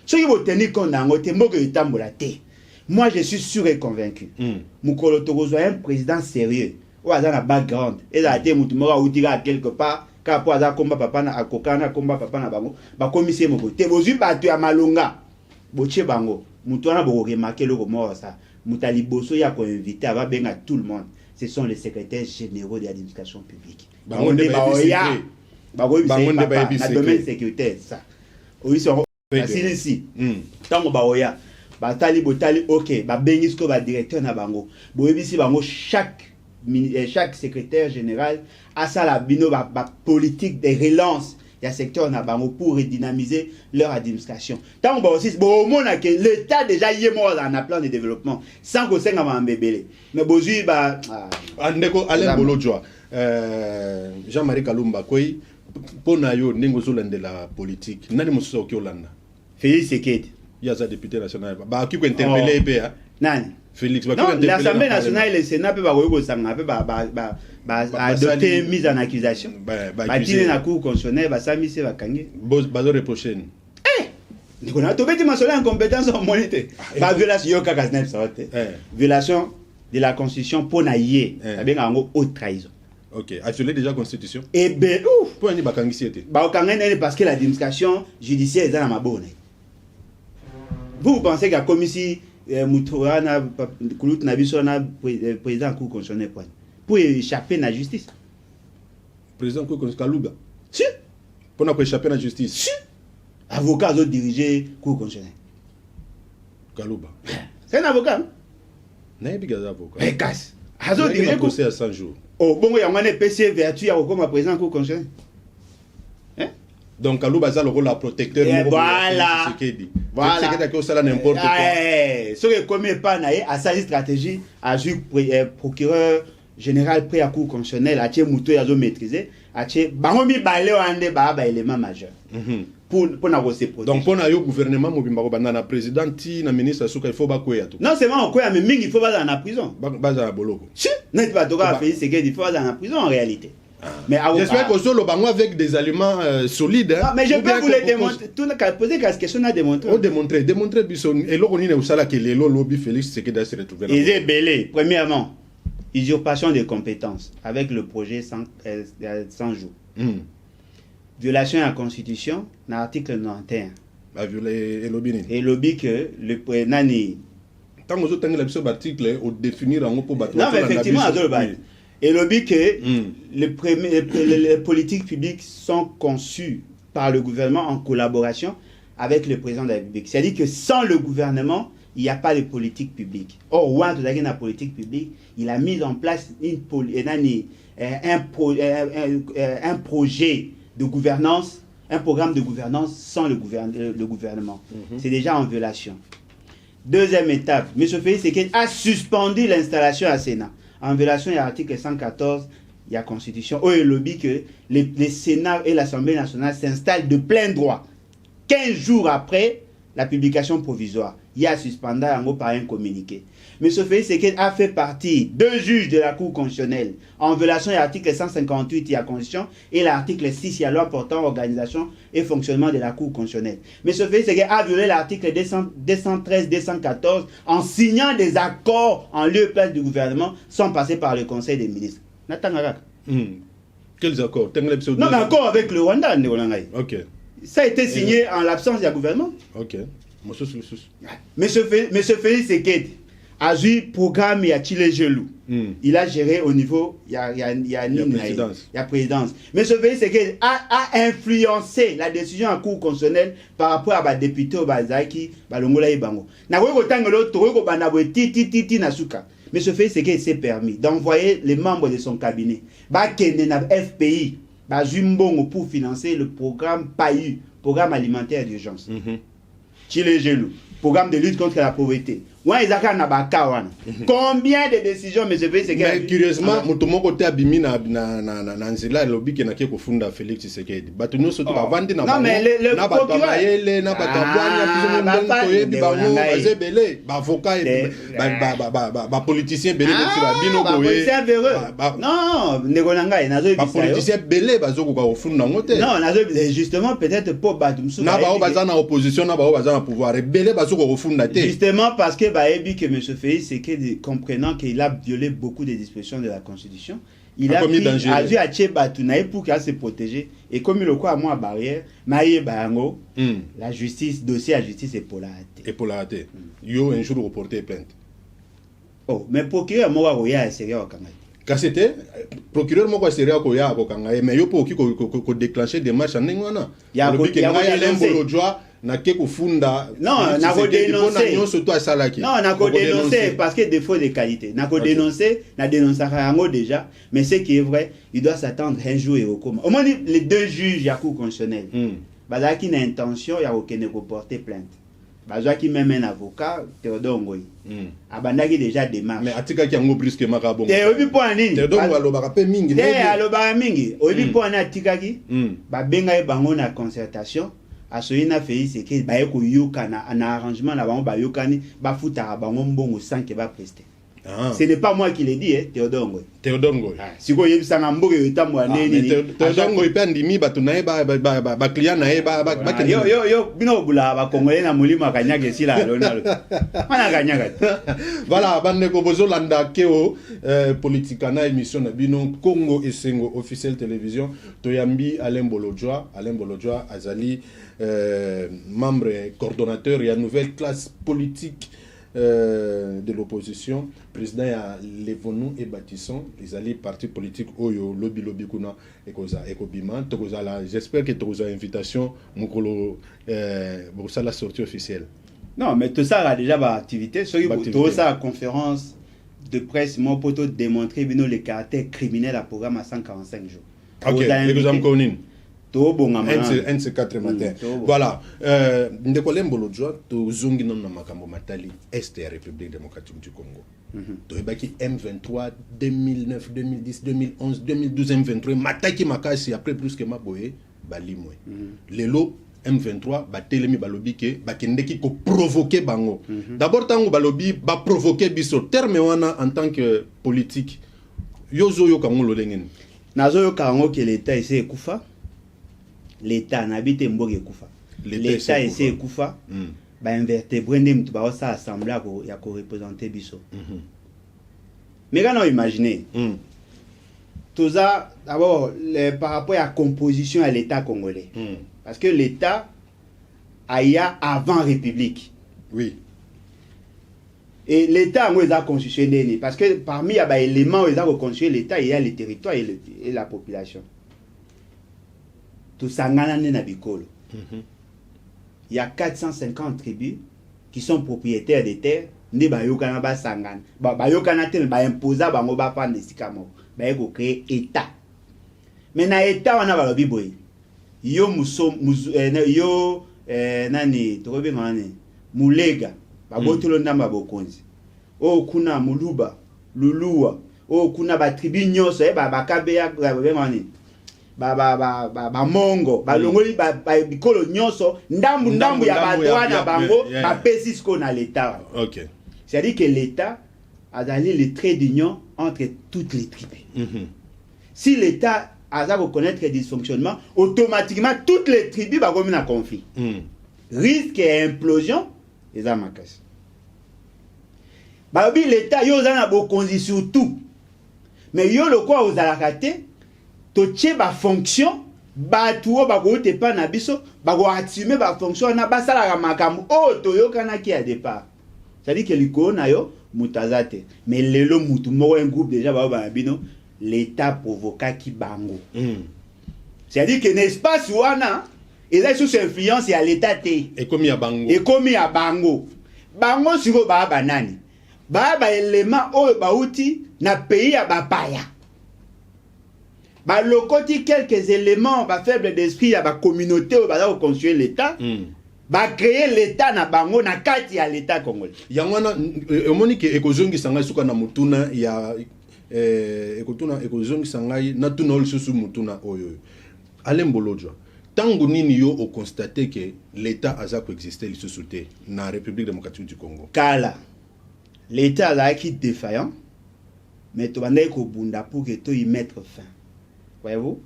Ce qui vous tenir compte dans votre mot que tambola té. Moi je suis sûr et convaincu. Mukolo Togozo est un président sérieux. Ou à un background. Et là, tu as quelque part, quand tu as combat papa na akokana, combat papa na bango, ba commissaire moko. Tu as tu as malonga. Boche bango. Moutouna bo remarquer le mot ça. Moutali bosso ya ko invité à benga tout le monde. Ce sont les secrétaires généraux de l'administration publique. Bango de baoya. Bango na domaine sécuritaire ça. Oui sont ici. Tango baoya. Batali botali OK, ba bengisko ba directeur na bango. Boyebisi bango chaque secrétaire général a ça la bino politique de relance il y a secteur na bango pour redynamiser leur administration. Tant on aussi que l'État déjà y est mort dans un plan de développement sans que ça va mbébélé. Mais bozui ba andeko Alain Bolodjoa Jean-Marie Kalumba koi pona yo ndingo zolande la politique nani mususa okiolanda Félix Sekedi ya za député national ba ki ko interpeller pe nani Félix l'Assemblée nationale et le Sénat peut adopter mise en accusation. Batine na cour constitutionnelle ba sami se bakangi. Bazo reprocher. On a trouvé dimensionné en compétence en monité. Ba violation violation de la constitution pour naïe, ça bien en haute trahison. OK, actuellement déjà constitution. Eh ben ouf, pour ni bakangi c'était. Ba okangene parce que l'administration judiciaire est dans ma bonne. Vous pensez qu'il y a commission Moutourana, Koulout Nabissona, président Cour constitutionnelle pour échapper à la justice. Président Cour constitutionnelle Kalouba. Si. Pour échapper à la justice. Si. Avocat doit diriger Cour constitutionnelle. Kalouba. C'est un avocat. Non, il y a un avocat. Mais casse. Azo diriger procès à 100 jours. Oh bon, il y a un PC vertu comme président Cour constitutionnelle. Donc Kalouba a le rôle de protecteur. Voilà. Voilà. C'est que ça n'importe quoi. Ce que comme pas naé à sa stratégie à procureur général près à Cour constitutionnelle à Mouto yazo maîtriser à bangomi balé ande ba élément majeur. Pour na se protéger. Donc pour na yo gouvernement mobimba ko banda na président ti na ministre suka il faut ba koya tout. Non seulement ko ya mais mingi il faut ba dans la prison. Ba za boloko. Si, net ba doka faire c'est que il faut ba dans la prison en réalité. Mais j'espère que solo bango avec des aliments solides. Non, mais je peux vous les démontrer. Tout le cas poser la question à démontrer. On démontrer bison et là on est au sala que les lobby Félix c'est que d'aller se retrouver. Ils est belé. Premièrement, usurpation des compétences avec le projet 100 jours. Violation de la Constitution, dans l'article 91. Et lobby que le nani. Tant que vous avez article au définir en haut pour battre. Non, mais effectivement, et lobby que les politiques publiques sont conçues par le gouvernement en collaboration avec le président de la République. C'est-à-dire que sans le gouvernement, il n'y a pas de politique publique. Or, Ouan, la politique publique, il a mis en place un projet de gouvernance, un programme de gouvernance sans le gouvernement. C'est déjà en violation. Deuxième étape, M. Félix Sekedi a suspendu l'installation à Sénat. En violation de l'article 114, il y a Constitution. Oh, il lobby que les Sénats et l'Assemblée nationale s'installent de plein droit. 15 jours après la publication provisoire, il y a suspendu en gros par un communiqué. M. Félix Sekedi a fait partie de juges de la Cour constitutionnelle en violation de l'article 158 de la Constitution et l'article 6 de la loi portant organisation et fonctionnement de la Cour constitutionnelle. M. Félix Sekedi a violé l'article 213-214 en signant des accords en lieu et place du gouvernement sans passer par le Conseil des ministres. Quels accords? Non, mais accord avec le Rwanda. Ok. Ça a été signé en l'absence du gouvernement. Ok. M. Félix Sekedi a eu programme et a tiré gelou. Il a géré au niveau, il y a présidence. Mais ce Félix Sekedi a influencé la décision en cour constitutionnelle par rapport à des députés au Bazaki, Balongola et Bango. Mais ce Félix Sekedi s'est permis d'envoyer les membres de son cabinet, FPI, pour financer le programme PAU, programme alimentaire d'urgence. Chile Gelou, programme de lutte contre la pauvreté. Combien de décisions, mais je vais se mais curieusement, mon côté abimi na nzela lobby qui n'a qu'à fonder Félix Tshisekedi. Batuno surtout va vendre na. Non mais le procureur na batambwanya plus avocat ba politicien belé bino boye. Non, negonanga nazo ba politicien belé bazoko ka ofunda ngote. Non, nazo justement peut-être pour batumsu. Na ba bazana opposition na ba bazana pouvoir belé bazoko ofunda te. Justement parce que que M. Félix Sekedi, comprenant qu'il a violé beaucoup des dispositions de la Constitution, il a dû acheter Batounaï pour qu'il se protéger. Et comme il a quoi à moi barrière, Maïe Bayango, la justice, dossier à justice est pour la hâte. Et pour la hâte. Yo un jour reporter plainte. Oh, mais procureur moi Roya est sérieux au Kangaï. Car c'était procureur moi sérieux au Kangaï, mais yo pour qui ko déclencher des marches en Nengwana. Il y a na keko funda non na ko dénoncer non na ko dénoncer parce que défaut de qualité na ko dénoncer na dénoncer rango déjà mais ce qui est vrai il doit s'attendre un jour et au coma au moins les deux juges ya cour constitutionnelle bazaki na intention ya okene ko porter plainte bazaki même un avocat Théodore Ngoyi abandaki déjà démarche mais atika ki yango brusquement ka bon obi point nini Théodore alobaka pe mingi alobaka mingi obi point na atikaki babenga bango na concertation Asoina Félix Sekedi ba yeko yoka na arrangement na bango ba yokani ba futa bango mbongo sans que ba prester. Ce n'est pas moi qui l'ai dit Théodore Ngoyi. Théodore Ngoyi. Siko yebisa na mboke yotambo neni. Théodore Ngoyi pe ndimi batu na ba client na yo bino bula ba congolais na mulima kanyage sila lonalo. Mana kanyaga. Voilà bande ko bozolanda keo politika na émission na bino Congo Esengo officiel télévision toyambi Alain Bolojwa azali membre coordonnateur et à nouvelle classe politique de l'opposition, président à Levonou et Bâtisson, les alliés partis politiques Oyo, Lobby Kuna, Ekobima, j'espère que tu as une invitation pour ça la sortie officielle. Non, mais tout ça a déjà une activité. Tout ça, la conférence de presse, moi, pour te démontrer le caractère criminel à programme à 145 jours. Ok, NC4 matin. Voilà. Ndekole Mbolojwa, to zungi non na makambo matali Est ya République démocratique du Congo. To ebaki M23 2009, 2010, 2011, 2012 M23 mataki makasi après plus que maboye balimwe. Lelo M23 batelemi balobi ke bakendeki ko provoquer bango. D'abord tango balobi ba provoquer biso terme wana en tant que politique. Yozo yo kango lolengeni. nazo karango que l'état essaie kufa l'état n'habite mboge kufa l'état essaie kufa ba invertébré ndem ba ça assemblée ya ko représenter biso mais quand on imagine tout ça d'abord par rapport à la composition à l'état congolais parce que l'état aya avant république oui. Et l'État a constitué parce que parmi les éléments où ils ont constitué l'État, il y a les territoires et la population. Tout ça, il y a 450 tribus qui sont propriétaires des terres. Ils imposé à créer État. Mais dans l'État, on a Mulega. Babotolo ndamba bokonzi o kuna muluba lulua o kuna ba tribu nyonso ba kabeya ba mongo ba longoli ba bikolo nyonso ndambu ya bato na bango ba pesi sko na l'état. OK. C'est-à-dire que l'état a donné le trait d'union entre toutes les tribus. Si l'état a reconnaître le dysfonctionnement, automatiquement toutes les tribus va revenir en conflit. Risque et implosion. Les amakas. Babi l'état yo za na bokonzi surtout. Mais yo le quoi aux alakate to tche ba fonction ba tuo ba ko te pa na biso ba ko atime ba fonction na ba sala makambo o to yo kana ki a départ. C'est-à-dire que liko na yo mutazate. Mais lelo mutu mo un groupe déjà ba bino l'état provoqua ki bango. C'est-à-dire que l'espace wana et là sous influence à l'état té et comme il y a bango siko ba banani ba élément o ba outi na pays ya bapaya ba lokoti quelques éléments ba faible d'esprit ya ba communauté o ba construire l'état ba créer l'état na bango na kati ya l'état congolais yangwana omoni ke ekozongi sanga suka na mutuna ya ekozongi sanga na tuna olususu mutuna oyo alembolojwa. Tango nini yo o constaté que l'état a coexisté lisusu te na République démocratique du Congo. Kala l'état a qui défaillant mais to bandai ko bunda pour que to y mettre fin. Voyez-vous?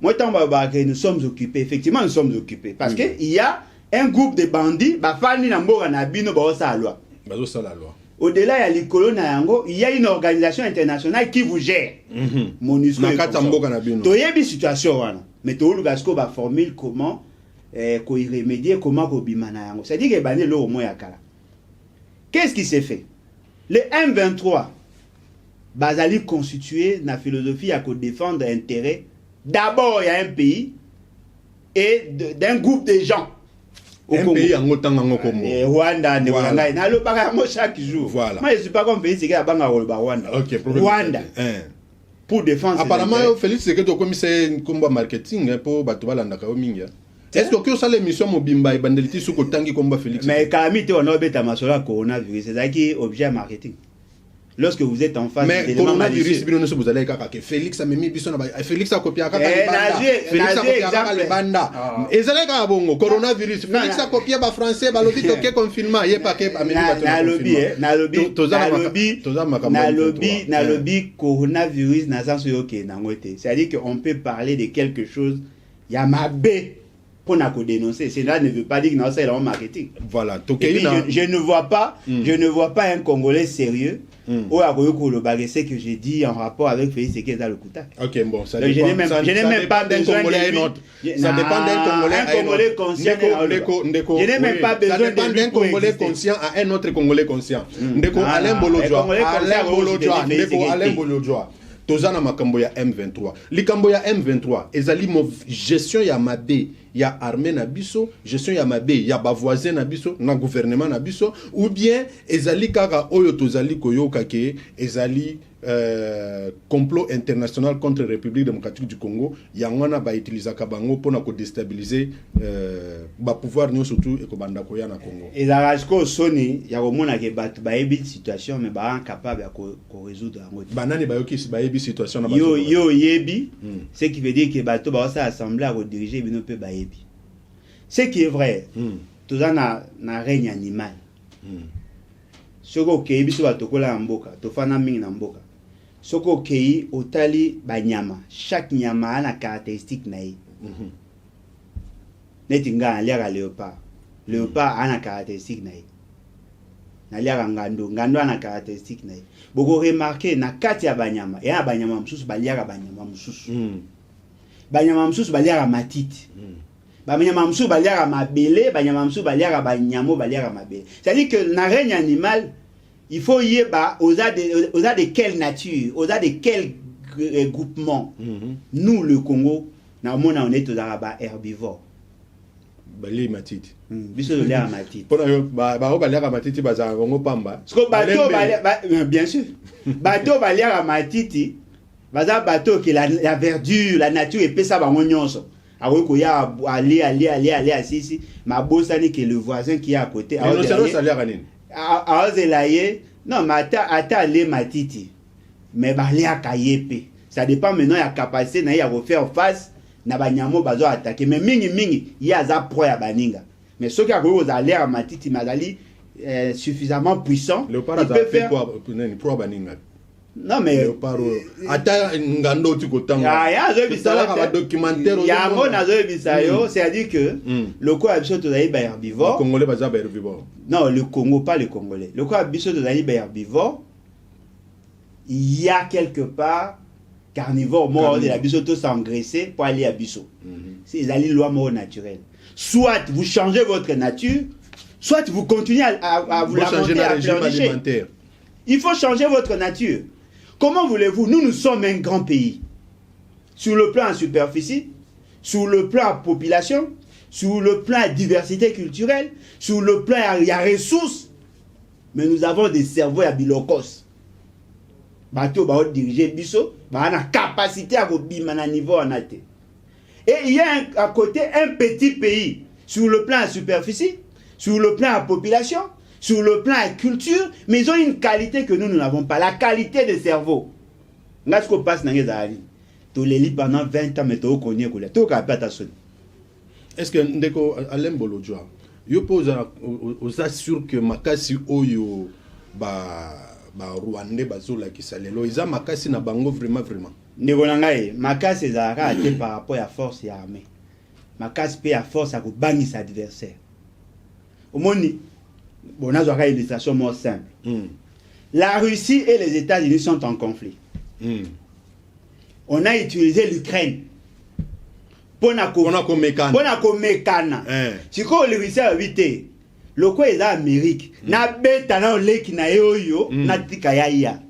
Moi tant que nous sommes occupés, effectivement nous sommes occupés parce que il y a un groupe de bandits ba fani na mboka na bino ba sa loi. Bazo sa la loi. Au-delà ya likolo na yango, il y a une organisation internationale qui vous gère. MONUSCO. Makata mboka na bino. To yebi situation wana. Mais tout le gasco va formuler comment qu'on y remédier, comment qu'on bimana yango. C'est-à-dire que bané le au moins yakala. Qu'est-ce qui s'est fait? Le M23 bazali constitué na philosophie à qu'on défendre intérêt d'abord il y a un pays et d'un groupe de gens. Au Congo. Pays en autant en Congo. Rwanda, voilà. Na le bagamo chaque jour. Voilà. Moi je suis pas comme pays c'est que banga Rwanda. OK, Rwanda. Pour défendre. Apparemment, Félix c'est que tu commissaire combat marketing pour bato balanda ka ominga. Est-ce que ça l'émission mobimba et bandeliti sous kotangi combat Félix? Mais Kamite on a beta masola coronavirus, c'est ça qui est objet marketing. Lorsque vous êtes en face mais coronavirus bino vous allez kaka que Félix a memi biso na Félix a copié kaka banda. Félix a copié kaka banda. Ezalé ka bongo coronavirus Félix a copié ba français ba lobi to ke confinement yé pa ke ameni bato. Na lobi coronavirus na sans yo ke na ngote. C'est-à-dire qu'on peut parler de quelque chose ya mabe pour nous dénoncer. Cela ne veut pas dire que c'est le marketing. Voilà. Je ne vois pas un Congolais sérieux ou à ce que j'ai dit en rapport avec Félix Tshisekedi dans le Kouta. Ok, bon, ça dépend. Je n'ai même pas besoin ça dépend d'un Congolais conscient. Je n'ai même pas besoin d'un Congolais conscient à un autre Congolais conscient. Ndeko Alain Bolodjoa. Tozana makambo ya M23. Likambo ya M23 ezali gestion ya mabe ya armée na biso, gestion ya mabe ya ba voisin na biso, na gouvernement na biso ou bien ezali kaka oyo tozali koyoka ke ezali complot international contre la République démocratique du Congo yangwana ba utilisaka bango pona ko déstabiliser ba pouvoir nyo surtout e ko banda ko ya na Congo. Et la rasko soni ya komona ke batu ba ebi situation mais ba incapable ya ko résoudre yango. Banani ba yoki ba ebi situation na ba. Yo yebi, ce qui veut dire que batu ba sa assemblée à diriger bino pe ba yebi. Ce qui est vrai, tout ça na règne animal. Ce que kebi so batokola mboka, to fana mingi na mboka. Soko kei otali banyama. Chaque nyama a une caractéristique naïe. Netinga aliaga léopard. Léopard a une caractéristique naïe. Naliaga ngando. Ngando a une caractéristique naïe. Boko remarqué na kati ya banyama. Ya banyama msusu baliaga banyama msusu. Banyama msusu baliaga matiti. Banyama msusu baliaga mabele. Banyama msusu baliaga banyamo baliaga mabele. C'est-à-dire que na règne animal, il faut y aller aux de quelle nature, aux de quel groupement. Nous, le Congo, on est aux arabes herbivores. Balé matiti. Biso de l'air matiti. Pour balé matiti, baza Congo pamba. Bien sûr. Bateau balé matiti, baza bateau qui la verdure, la nature et puis ça va nyonso. Alors qu'il y a aller ici, ma bossa ni que le voisin qui est à côté. Non, ça ça l'air anin. Non, mais attends les matiti. Mais balé à kayepe. Ça dépend maintenant de la capacité de refaire face. Na banyamo bazo attaquer mais mingi ya za pro ya baninga mais ceux qui a aux l'air matiti mazali suffisamment puissant il peut faire pro baninga non mais ata ngando tu kotanga ya zo bisala documentaire ya ngona zo bisayo c'est à dire que le quoi biso to zali ba herbivore congolais baza ba herbivore non le Congo pas le congolais le quoi biso to zali ba herbivore il y a quelque part carnivore mort de la bisoto s'engraisser pour aller à biso. C'est les lois mort naturelles. Soit vous changez votre nature, soit vous continuez à vous lamenter, à pleurnicher. Il faut changer votre nature. Comment voulez-vous? Nous sommes un grand pays. Sur le plan superficie, sur le plan population, sur le plan diversité culturelle, sur le plan il y a ressources. Mais nous avons des cerveaux à bilokos. Bateau va diriger biso, va la capacité à bima na niveau en até. Et il y a à côté un petit pays sur le plan superficie, sur le plan population, sur le plan culture, mais ils ont une qualité que nous n'avons pas, la qualité des cerveaux. Là ce qu'on passe dans les années, tu les lis pendant 20 ans mais tu connais quoi, tu as pas ta sonne. Est-ce que ndeko Alain Bolodjoa, yo pose aux assure que makasi oyo Rwandais bazola qui salelo ils ont makasi na bango vraiment ndeko nangai makasi ezaka ate par rapport à force ya armée makasi pe à force à kobangisa adversaire omoni bon azwaka illustration more simple la Russie et les États-Unis sont en conflit on a utilisé l'Ukraine pour komekana siko le Russie a vite le quoi est l'Amérique na beta na leki na yoyo na tika ya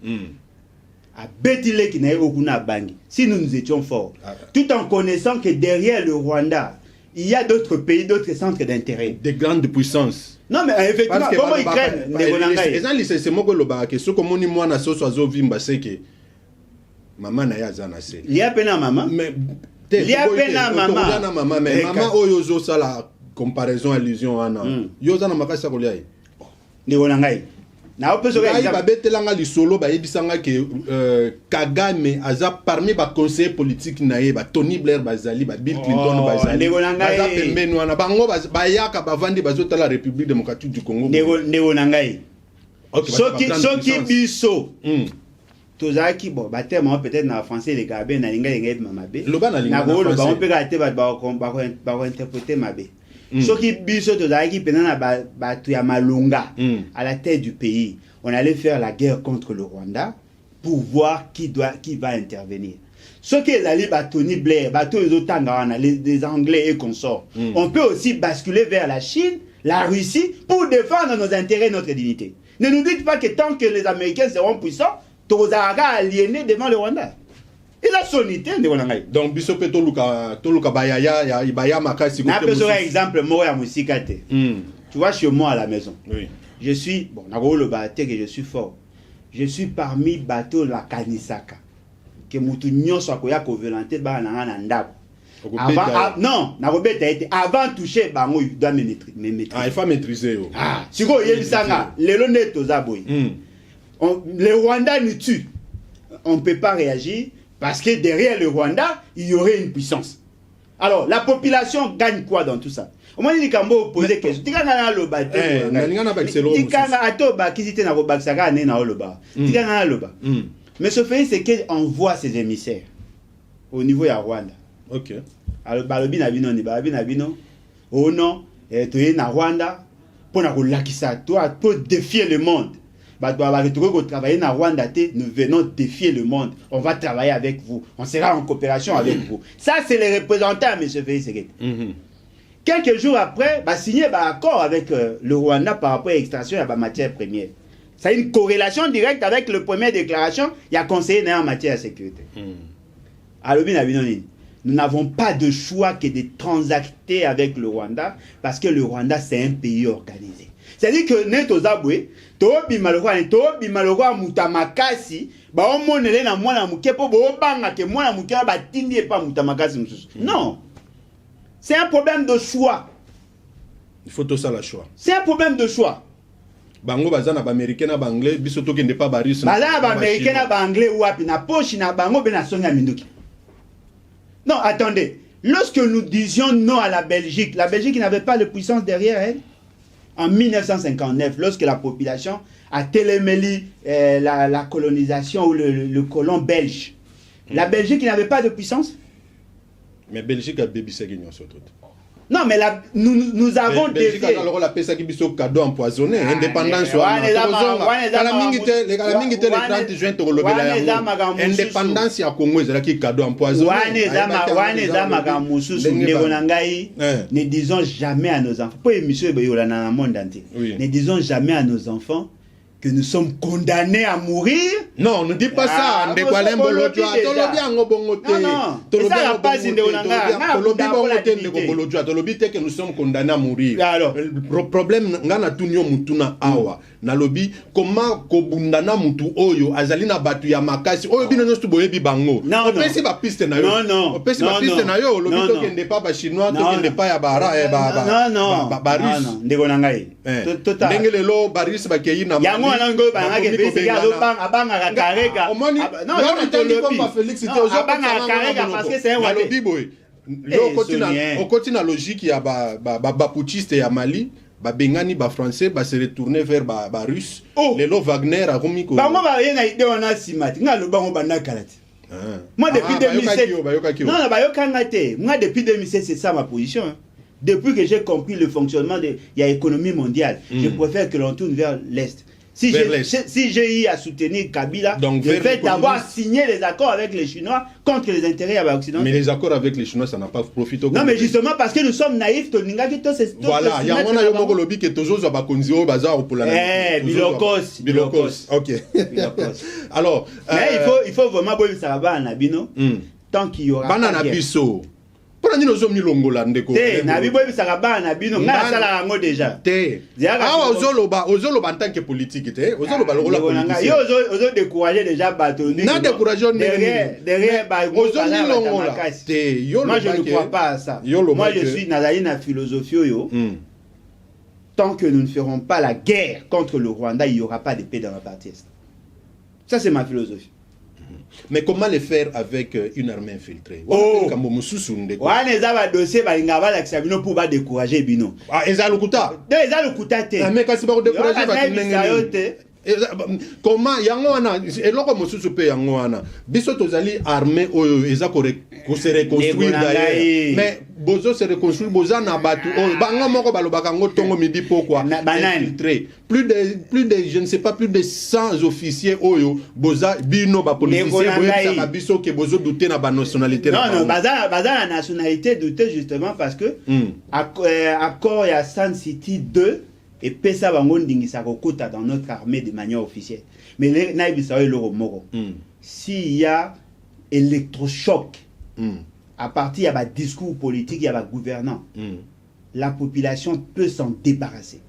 a beti leki na yoyo kuna bangi si nous étions forts tout en connaissant que derrière le Rwanda il y a d'autres pays, d'autres centres d'intérêt, des grandes puissances. Non mais effectivement comment ils craignent c'est moi que le ba que ce comme on moi na so zo vimba c'est que maman na ya zana c'est il y a peine à maman mais il y a peine à maman mais maman oyozo ça la comparaison allusion ana yo za na makasa ko liai ni wona ngai na opeso ga ba betelanga li solo ba yebisanga ke Kagame aza parmi ba conseiller politique na ye ba Tony Blair bazali ba Bill Clinton bazali ni wona ngai aza pembeni wana bango ba yaka ba vandi bazota la République démocratique du Congo ni wona ngai soki biso tozaki bon ba terme peut-être na français les Gabé na linga linga mabe na ko lo ba on peut rater ba interpréter mabe soki biso tozaki penana ba tu ya malunga à la tête du pays on allait faire la guerre contre le Rwanda pour voir qui va intervenir soki ezali ba Tony Blair ba to ezotanga wana les Anglais et consorts on peut aussi basculer vers la Chine la Russie pour défendre nos intérêts notre dignité. Ne nous dites pas que tant que les Américains seront puissants tozaka aliénés devant le Rwanda. Il a son idée de Rwanda. Donc biso pe toluka bayaya ya ibaya makasi ko. Na peso exemple mo ya musikate. Tu vois chez moi à la maison. Oui. Je suis bon na ko le baté que je suis fort. Je suis parmi bateau la Kanisaka. Que mutu nyonso akoya ko volonté ba na ndako. Non, na robeta été avant toucher bango il doit me maîtriser. Ah, il faut maîtriser. Ah, siko yebisanga lelo neto zaboy. Le Rwanda nous tue. On ne peut pas réagir parce que derrière le Rwanda, il y aurait une puissance. Alors, la population gagne quoi dans tout ça? Au moins, il y a poser question. Tika le bateau. Tika na atoba kisite na robak saka ne na oloba. Tika na loba. Mais ce fait, c'est qu'il envoie ses émissaires au niveau de Rwanda. Ok. Alors, balobi na bino, oh non, tu es na Rwanda, pour défier le monde. Travailler na Rwanda, nous venons défier le monde. On va travailler avec vous. On sera en coopération avec vous. Ça, c'est les représentants, M. Félix Tshisekedi. Quelques jours après, signé un accord avec le Rwanda par rapport à l'extraction de la matière première. Ça a une corrélation directe avec la première déclaration. Il y a conseillé en matière de sécurité. Alors, nous n'avons pas de choix que de transacter avec le Rwanda parce que le Rwanda, c'est un pays organisé. C'est-à-dire que nous avons tobi malorwa mutamakasi ba omonele na mwana muke po bo banga ke mwana muke ba tindi pas mutamakasi mususu. Non. C'est un problème de choix. Il faut tout ça la choix. C'est un problème de choix. Bango bazana ba américain na ba anglais biso to kende pas ba russe. Bazana ba américain na ba anglais wapi na poche na bango be na songa minduki. Non, attendez. Lorsque nous disions non à la Belgique n'avait pas de puissance derrière elle. En 1959, lorsque la population a téléméli la colonisation ou le colon belge, la Belgique n'avait pas de puissance. Mais Belgique a bébissé qui surtout. Non, mais nous avons Belgique a alors la pesa qui biso cadeau empoisonné, indépendance. Les 30 juin to lobi la indépendance ya Congo ezala ki cadeau empoisonné. Ne disons jamais à nos enfants. Pour émission dans le monde entier. Ne disons jamais à nos enfants que nous sommes condamnés à mourir. Non, ne dis pas ça. Non, que nous sommes condamnés à mourir. Alors, le problème, nalobi comment kobundana mutu oyo azalina batu ya makasi oyo bino nyosto boyebi bango opesi ba piste na yo opesi ba piste na yo lobi to kende pa ba chinois to kende pa ya bara ba russe ndeko na ngai total ndenge lelo ba russe ba keyi na yango na ngo ba ngake pesi ya abanga kareka non non to comme ba Félix c'était aux abanga kareka parce que c'est un lobi boy lo kotina logique ya ba putschiste ya Mali ba bengani ba français ba se retourner vers ba russe lelo Wagner a komi ko bango ba yena ide wana simati ngalo bango banda kalati moi depuis 2007 non ba yokanga te moi depuis 2007 c'est ça ma position depuis que j'ai compris le fonctionnement de l'économie mondiale je préfère que l'on tourne vers l'est. Si j'ai eu à soutenir Kabila, donc, le fait d'avoir signé les accords avec les Chinois contre les intérêts occidentaux. Mais les accords avec les Chinois, ça n'a pas profité. Non, mais justement parce que nous sommes naïfs, voilà, il y a un autre lobby qui est toujours à Bakonzio, Bazar pour la. Bilokos. Ok. Alors. Mais il faut vraiment que ça va en Abino. Tant qu'il y aura. Banana Bisso. Pour nous sommes longola ndeko. Na bibo bisaka ba na bino nga sala rango déjà. Ah ozoloba en tant que politique te. Ozoloba lokola politique. Yo ozo décourager déjà bato. Na décourager derrière ba ozoni longola. Moi je ne crois pas à ça. Moi je suis nazali na philosophie yo. Tant que nous ne ferons pas la guerre contre le Rwanda, il n'y aura pas de paix dans la partie est. Ça c'est ma philosophie. Mais comment le faire avec une armée infiltrée? Dossier pour décourager Bino. Ah, mais quand c'est pas décourager comment yangwana eloko mosusu pe yangwana biso tozali armée oyo eza ko se reconstruire d'ailleurs mais bozo se reconstruire boza na batu oyo bango moko balobaka ngo tongo midi pourquoi infiltré plus de je ne sais pas plus de 100 officiers oyo boza bino ba policiers boza ka biso ke bozo douter na ba nationalité non baza la nationalité douter justement parce que accord ya Sun City 2 et pesa bango ndingisa kokota dans notre armée de manière officielle. Mais les naibisa le moro. S'il y a électrochoc à partir de discours politique, il y a gouvernant, la population peut s'en débarrasser.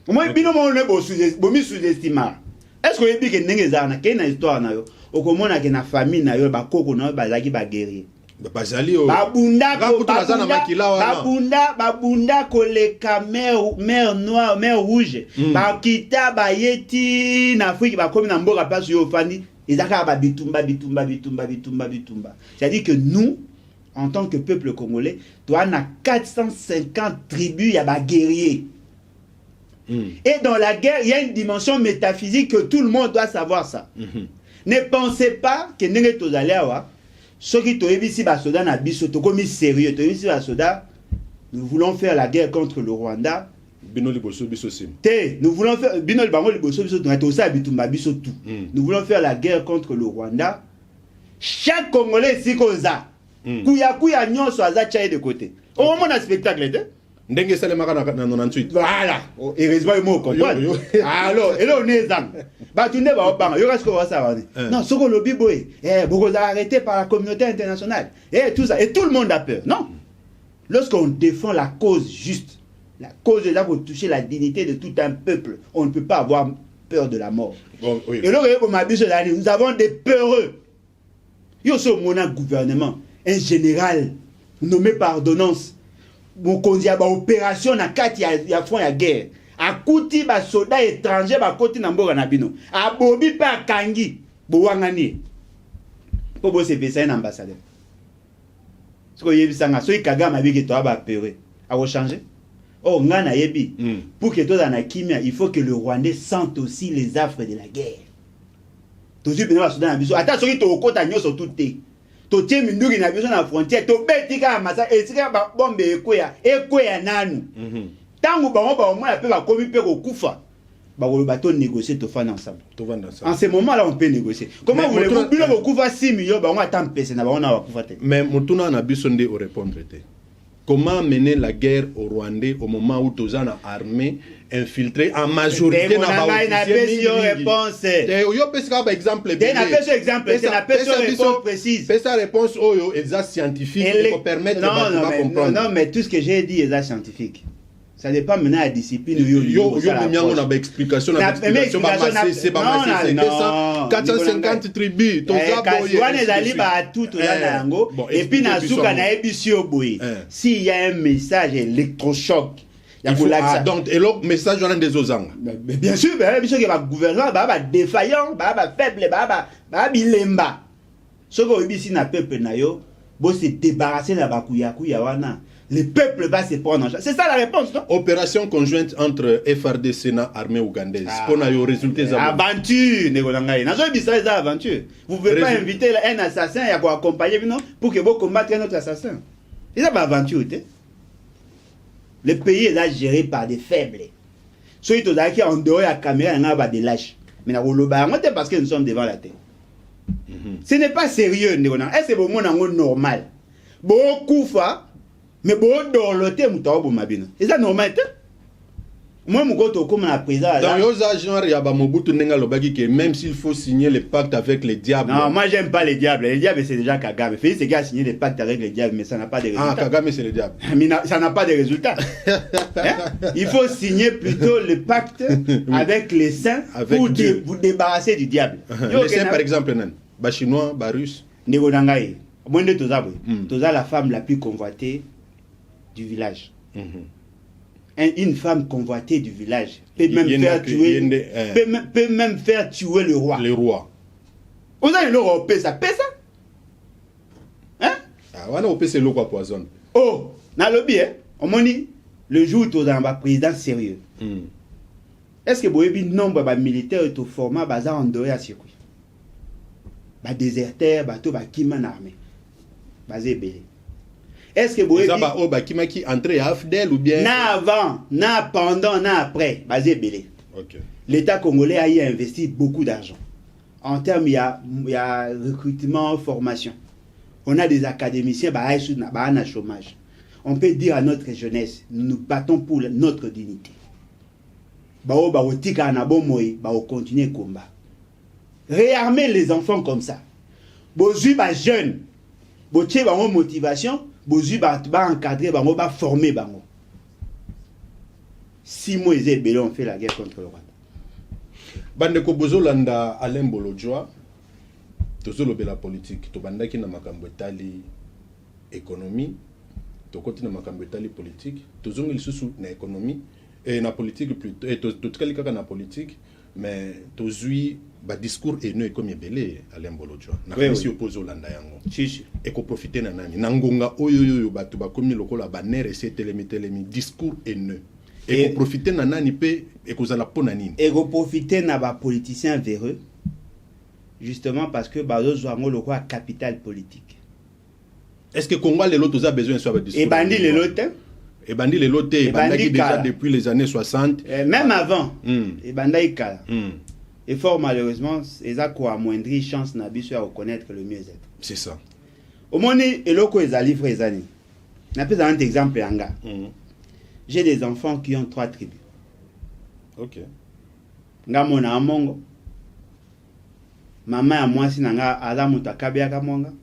Moi, bino mo ne bo sous-estimar. Est-ce que vous dites que n'engezana que na histoire na yo, okomona que na famille na yo ba koko na ba zaki ba guerrier. Babunda koleka mer noire, mer rouge. Bakita bayeti na Afrique bakomi na mboka place yo fandi, ezaka ba bitumba. C'est-à-dire que nous en tant que peuple congolais, toi on a 450 tribus ya ba guerriers. Et dans la guerre, il y a une dimension métaphysique que tout le monde doit savoir ça. Ne pensez pas que ndenge tozali awa soki toyebisi basoda na biso tokomi sérieux toyebisi basoda nous voulons faire la guerre contre le Rwanda. Binoli boso biso sim. Nous voulons faire binoli bango liboso biso tosa bitumba biso tout. Nous voulons faire la guerre contre le Rwanda. Chaque Congolais ici koza. Kuya nyonso aza chaye de côté. Au moment d'un spectacle était ndenge salemaka na 98. Voilà. Heureusement il m'a compris. Alors, et là on est zang. Batunde ba obanga, yo kasko va ça. Non, soko lobi boy. Beaucoup arrêté par la communauté internationale. Tout ça et tout le monde a peur. Non. Lorsqu'on défend la cause juste, la cause est là pour toucher la dignité de tout un peuple, on ne peut pas avoir peur de la mort. Bon, oui. Et là, nous avons des peureux. Il y a aussi un gouvernement, un général nommé par ordonnance. Mon konzi a opération na kati ya front ya guerre. A kuti ba soda étranger ba koti na mboka na bino. A bobi pa kangi bo wangani. Po bo se pesa un ambassadeur. Ce que yebisanga so Kagame abi ke to ba peureux. A changer. Oh ngana yebi. Pour que toi dans la kimia, il faut que le Rwandais sente aussi les affres de la guerre. Toujours bino ba soda na biso. Ata soki to okota nyoso tuté. To tie minduri na biso na frontière to betika masa esika ba bombe ekoya nanu tangu bango ba mo ya pe ba komi pe ko kufa ba ko ba to négocier to faire ensemble en ce moment là on peut négocier comment voulez-vous bilo ko kufa 6 millions ba on attend pese na ba on va kufa te mais mutuna na biso ndé au répondre te comment mener la guerre au Rwandais au moment où tozana armée infiltré en majorité dans la réponse. Yo pesika par exemple bien. C'est la réponse précise. C'est sa réponse oyo est scientifique pour permettre de comprendre. Non mais tout ce que j'ai dit est scientifique. Ça dépend maintenant de la discipline. Yo on a explication na explication ba masese ba masese 450 tribus toza boye. Wana ezali ba tout toza nango et puis na suka na ebisio boye. S'il y a un message électrochoc donc, et le message on a des ozanga. Bien sûr, le gouvernement va défaillant, va faible, va bilemba. Ce que ici na peuple na yo, bo se débarrasser na bakuya wana. Le peuple va se prendre en charge. C'est ça la réponse, non? Opération conjointe entre FRDC et armée ougandaise. Pour na yo résultats aventure négolangai. Na zo bisa les aventure. Vous pouvez pas inviter un assassin et accompagner non pour que vous combattre un autre assassin. C'est ça aventure, tu sais. Le pays est là géré par des faibles. Ceux qui sont en dehors de la caméra, il y a des lâches. Mais parce que nous sommes devant la tête. Ce n'est pas sérieux. Est-ce que c'est un normal? Beaucoup fa, mais beaucoup d'orloté, c'est ça normal? Moi, je suis comme la présidente. Dans les agents, il y a Mobutu Nenga Lobaki que même s'il faut signer le pacte avec les diables. Non, moi, j'aime pas les diables. Les diables, c'est déjà Kagame. Félix Tshisekedi a signé le pacte avec les diables, mais ça n'a pas de résultat. Ah, Kagame, c'est le diable. Mais ça n'a pas de résultat. Il faut signer plutôt le pacte avec les saints pour vous débarrasser du diable. Les saints, par exemple, les Chinois, les Russes. Négonangaï. Toza la femme la plus convoitée du village. Une femme convoitée du village peut même faire tuer le roi. Le roi. Vous avez l'Europe, ça pèse ça? Hein? Ah, on a c'est l'eau quoi poison. Oh, na lobby, hein? On m'a dit, le jour où tu as un président sérieux. Est-ce que vous avez un nombre de militaires et tout format basé en dehors à circuit? Bah déserteur, bateau, bah qui m'a armé. Basé belé. Est-ce que vous avez qui entré à Afdel ou bien na avant, na pendant, na après, basé belé. Okay. L'État congolais a y investi beaucoup d'argent. En termes, il y a recrutement, formation. On a des académiciens, bah na chômage. On peut dire à notre jeunesse, nous nous battons pour notre dignité. Bah tika na bomoy, bah continuer combat. Réarmer les enfants comme ça. Bozu ba jeune, botier ba motivation. Bozu ba encadrer bango ba former bango. 6 mois ils ont fait la guerre contre le Rwanda. Bandeko bozolanda Alain Bolojwa tozolobela politique to bandaki na makambo etali économie to koti na makambo etali politique tozongeli susu na économie et na politique plutôt et to tukali kaka na politique mais tozui ba discours haineux comme ebele Alain Bolojwa na kasi opposer Olanda yango si et ko profiter na nani na ngonga oyo batu ba komi lokola ba nere telemi discours haineux et ko profiter na nani pe et ko zala pona nini et ko profiter na ba politiciens véreux justement parce que bazo zwango le roi capital politique. Est-ce que Congo les lots a besoin de soit et bandi les lots et bandi les lots et bandi déjà depuis les années 60 même avant et bandi kala et fort malheureusement ils a quoi amoindri chance na biso à reconnaître le mieux-être. C'est ça. Au monde eloko ezali frère ezali. Na pesa un exemple yanga. J'ai des enfants qui ont 3 tribus. OK. Nga mona amongo. Maman ya mwasi nanga aza muta kabiaka monga.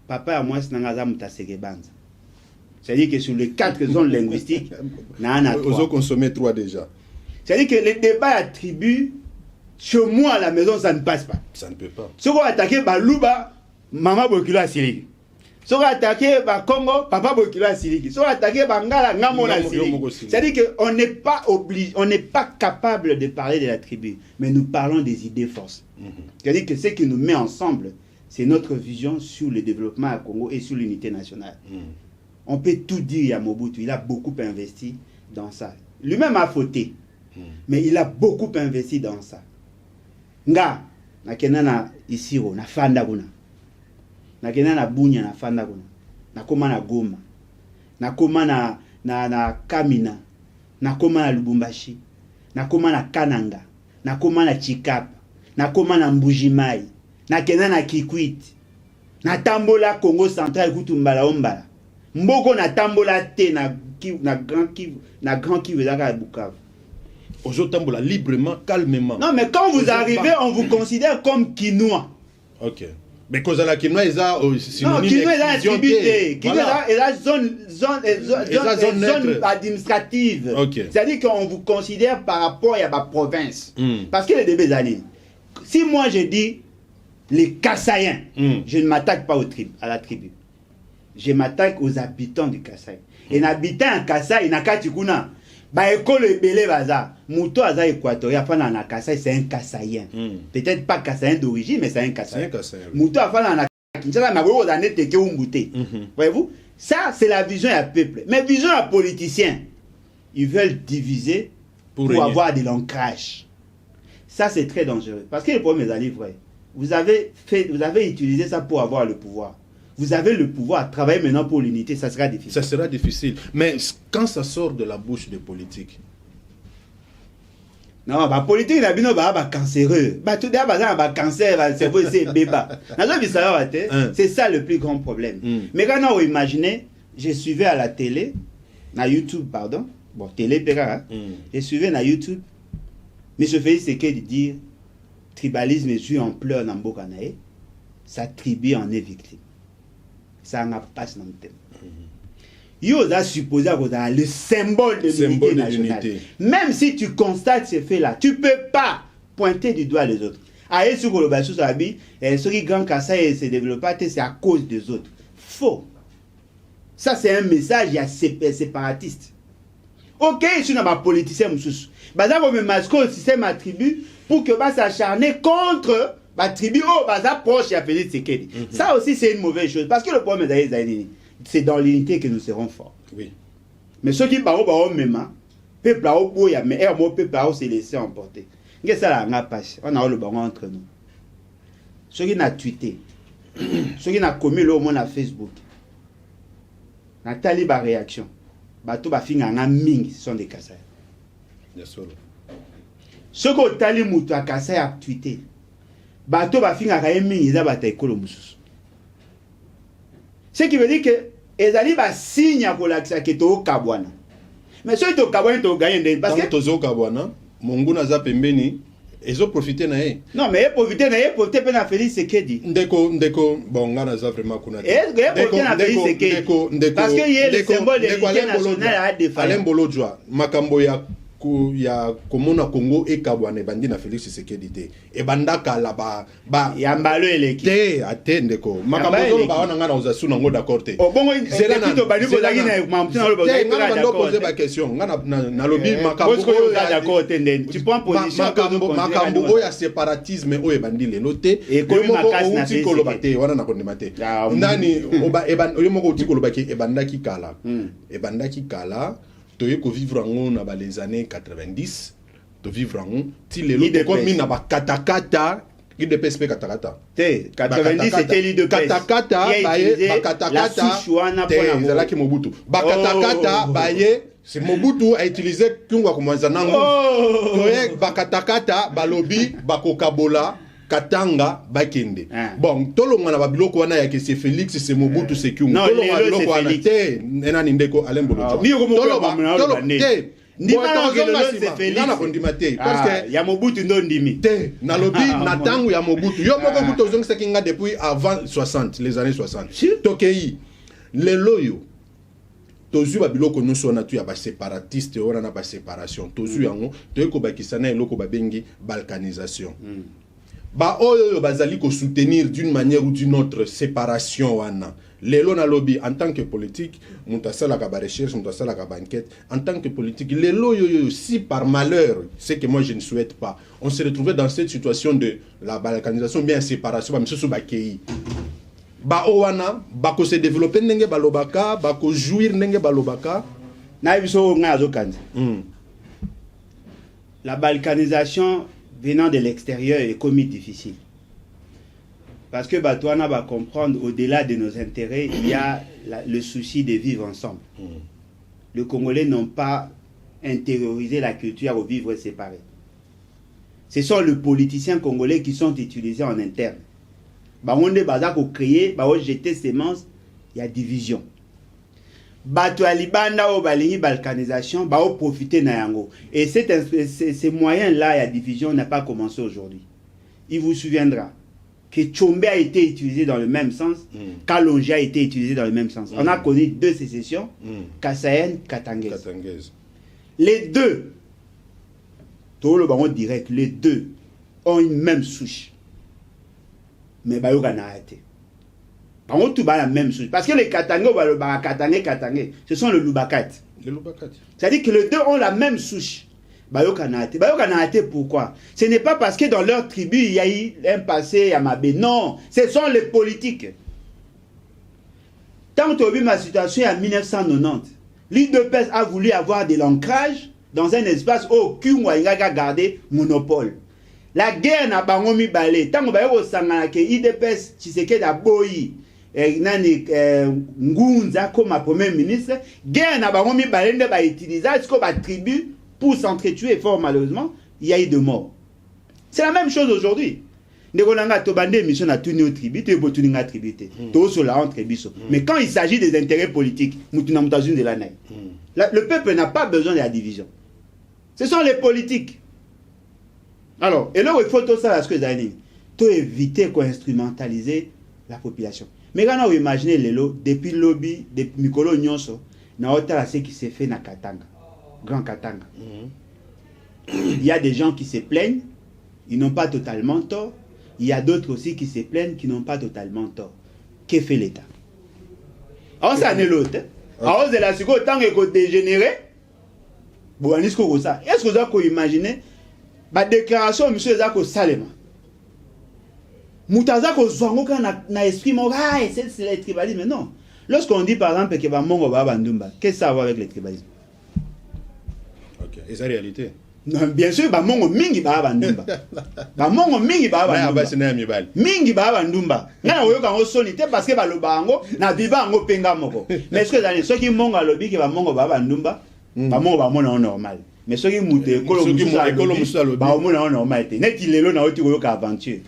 Papa ya mwasi nanga aza muta segebanza. C'est-à-dire que sur les 4 zones linguistiques, na ana 3. Ils ont consommé 3 déjà. C'est-à-dire que les débats à tribu, chez moi à la maison, ça ne passe pas. Ça ne peut pas. Si on attaque Balouba, maman Bokilo a Sirigi. Si on attaque Congo, papa Bokilo a Sirigi. Si on attaque Bangala, Ngamona Sirigi. C'est-à-dire qu'on n'est pas obligé, on n'est pas capable de parler de la tribu, mais nous parlons des idées forces. C'est-à-dire que ce qui nous met ensemble, c'est notre vision sur le développement à Congo et sur l'unité nationale. On peut tout dire à Mobutu, il a beaucoup investi dans ça. Lui-même a fauté, mais il a beaucoup investi dans ça. Nga, na kenana Isiro, na fanda kuna. Na kenana Bunya na fanda kuna. Na koma na Goma. Na koma na Kamina. Na koma na Lubumbashi. Na koma na Kananga. Na koma na Chikapa. Na koma na Mbujimai. Na kenana Kikwit. Na tambola Congo Central kutumbala ombala. Mboko na tambola te na Grand Kivu à Bukavu. Aujourd'hui, librement, calmement. Non, mais quand vous arrivez, on vous considère comme Kinois. Ok. Mais quand la Kinois, ils ont non, Kinois, ils ont attribué. Kinois, ils ont zone administrative. Okay. C'est-à-dire qu'on vous considère par rapport à ma province. Parce que les débats années, si moi je dis les Kassaïens, je ne m'attaque pas à la tribu. Je m'attaque aux habitants du Kassai. Et un habitant en Kassai, il n'a qu'à Tikuna. Bah, école Belé Baza. Mouto Aza Équatorien, Fana Kassai, c'est un Kassaïen. Peut-être pas Kassaïen d'origine, mais c'est un Kassaïen. Mouto Afana Kinshasa, ma gros d'année Teke Umbouté. Voyez-vous? Ça, c'est la vision à peuple. Mais vision à politiciens. Ils veulent diviser pour avoir de l'ancrage. Ça, c'est très dangereux. Parce que le problème est vrai. Vous avez utilisé ça pour avoir le pouvoir. Vous avez le pouvoir, travailler maintenant pour l'unité, ça sera difficile. Ça sera difficile. Mais quand ça sort de la bouche des politiques? Non, la politique, il y a cancéreux. Tout d'abord, cancer, c'est béba. C'est ça le plus grand problème. Mais quand on imagine, je suivais à la télé, na YouTube, pardon, bon, télé, je suivais na YouTube, mais je faisais ce qu'il dit, tribalisme est en pleurs dans Mbokanae, sa tribu en est victime. Ça n'a pas de thème. Il a supposé avoir le symbole de l'unité nationale. Même si tu constates ces faits-là, tu ne peux pas pointer du doigt les autres. Aïe, sur le bas, ce qui grand Kassai se développe, c'est à cause des autres. Faux. Ça, c'est un message, il y a séparatiste. Ok, je suis un politicien, je suis un système attribut pour que s'acharner contre la tribu proche et Félix Tshisekedi. Ça aussi, c'est une mauvaise chose. Parce que le problème, c'est dans l'unité que nous serons forts. Oui. Mais ceux qui parlent même, peuple s'est laissé emporter. Qu'est-ce que ça n'a pas? On a le baron entre nous. Ceux qui n'ont tweeté, ceux qui n'ont commis le monde à Facebook, Nathalie ba réaction. Bato ba finga nga mingi sont des Kassai. Ceux qui ont tali mutu à Kassai a tweeté. Bato ba finga ka mingi za bata ekolo mususu. Ce qui veut dire que ezali ba signe pour l'accès que to kabwana. Mais ceux to kabwana to gagner parce que tozo kabwana, monguna za pembeni, ils ont profité na ye. Non mais profiter na ye profiter pe na Félix Tshisekedi. Ndeko bonga na za vraiment kuna. Profiter na Félix Tshisekedi. Parce que il est le symbole de l'unité nationale à défendre. Alain Bolojwa, makambo ya komona Congo e kabwane bandi na Félix Tshisekedi te. E bandaka la ba ya mbalo eleki. Te atende ko. Makambo zo ba wana ngana ozasu nango d'accord te. O bongo to bali ko zaki na mamtina lo ba ngana poser ba question ngana na lobby makambo ko d'accord te nden. Tu prends position makambo o ya séparatisme o e bandi lelo te. E ko makasi na tikolo bate wana na kondima te. Ndani oba yo moko tikolo baki e bandaki kala. E bandaki kala. Tu peux vivre en dans les années 90, tu vivre en ti lelo comme na ba katakata IDPS katakata. 90 c'était l'IDPS. Katakata baye bakatakata ezalaki Mobutu. Bakatakata baye c'est Mobutu a utilisé kungwa kumwanza nango. Bakatakata balobi bakokabola Katanga bakende. Bon, tolonga na babiloko wana ya que c'est Félix, c'est Mobutu, c'est Kyungu. Tolonga biloko wana te enani ndeko Alain Bolotwa. Ya Mobutu ndo ndimi. Te nalobi na tangu ya Mobutu. Yo moko Mobutu ozongisa kinga depuis avant 60, les années 60. Tokei le loyo tozu babiloko nyonso wana tu ya ba séparatiste wana na ba séparation. Tozu yango toyeko bakisana eloko babengi balkanisation. Ba oyo bazali ko soutenir d'une manière ou d'une autre séparation wana. Lelo na lobby en tant que politique, mutasala ka ba recherche, mutasala ka ba enquête, en tant que politique, lelo yo si par malheur, c'est que moi je ne souhaite pas, on se retrouvait dans cette situation de la balkanisation bien séparation, ba misusu ba kei. Ba owana, ba ko se développer ndenge balobaka, ba ko jouir ndenge balobaka, na biso nga azokanza. La balkanisation venant de l'extérieur est commis difficile. Parce que Batouana va comprendre, au-delà de nos intérêts, il y a le souci de vivre ensemble. Les Congolais n'ont pas intériorisé la culture au vivre séparé. Ce sont les politiciens congolais qui sont utilisés en interne. On a créé, on a jeté sémence, il y a division. Bato libanda o balingi balkanisation, ba o profiter na yango. Et ces moyens-là, la division n'a pas commencé aujourd'hui. Il vous souviendra que Tchombe a été utilisé dans le même sens, Kalonji a été utilisé dans le même sens. On a connu deux sécessions, Kassaïen, Katangese. Les deux, tout le baron direct, les deux ont une même souche. Mais Bayoga n'a arrêté. Par contre, tout la même chose. Parce que les Katangé, ce sont le Lubakat. C'est-à-dire que les deux ont la même souche. Bayoka n'a arrêté pourquoi? Ce n'est pas parce que dans leur tribu, il y a eu un passé Yamabé. Non, ce sont les politiques. Tant que tu as vu ma situation en 1990, l'IDPS a voulu avoir de l'ancrage dans un espace où aucun a gardé monopole. La guerre n'a pas remis balai. Tant que tu as vu l'IDPS, Tshisekedi a boyi. Ngunza comme premier ministre, guerre n'a pas remis balai de ba utiliser ce qu'on va tribu pour s'entretuer fort malheureusement, il y a eu de morts. C'est la même chose aujourd'hui. Mais quand il s'agit des intérêts politiques, le peuple n'a pas besoin de la division. Ce sont les politiques. Alors, et là, il faut tout ça, pour éviter qu'on instrumentaliser la population. Mais quand vous imaginez les lots, depuis le lobby, depuis Mikolo Nyonso, ce qui s'est fait dans Katanga. Grand Katanga. Il y a des gens qui se plaignent, ils n'ont pas totalement tort. Il y a d'autres aussi qui se plaignent, qui n'ont pas totalement tort. Que fait l'État? Alors ça n'est l'autre. Alors c'est la seconde, tant que dégénéré, est-ce que vous avez imaginé la déclaration de M. Zako Salema? Moutazako Zwangoka n'a esprit, c'est le tribalisme. Mais non. Lorsqu'on dit par exemple que Bamongo Baba Ndumba, qu'est-ce que ça va avec le tribalisme? Et c'est la réalité. Non, bien sûr, Bamongo Mingi Baba Ndumba. Bamongo Mingi Baba Ndumba. Mingi Baba Ndumba. N'a oyo kango solité parce que Balobango na viva ngo penga moko. Mais est-ce que ceux qui mongo lobi que Bamongo Baba Ndumba, Bamongo Bamona normal. Mais ceux qui moutent écolo musulo Bamona normal. Net il lelo na oti oyo ka aventure.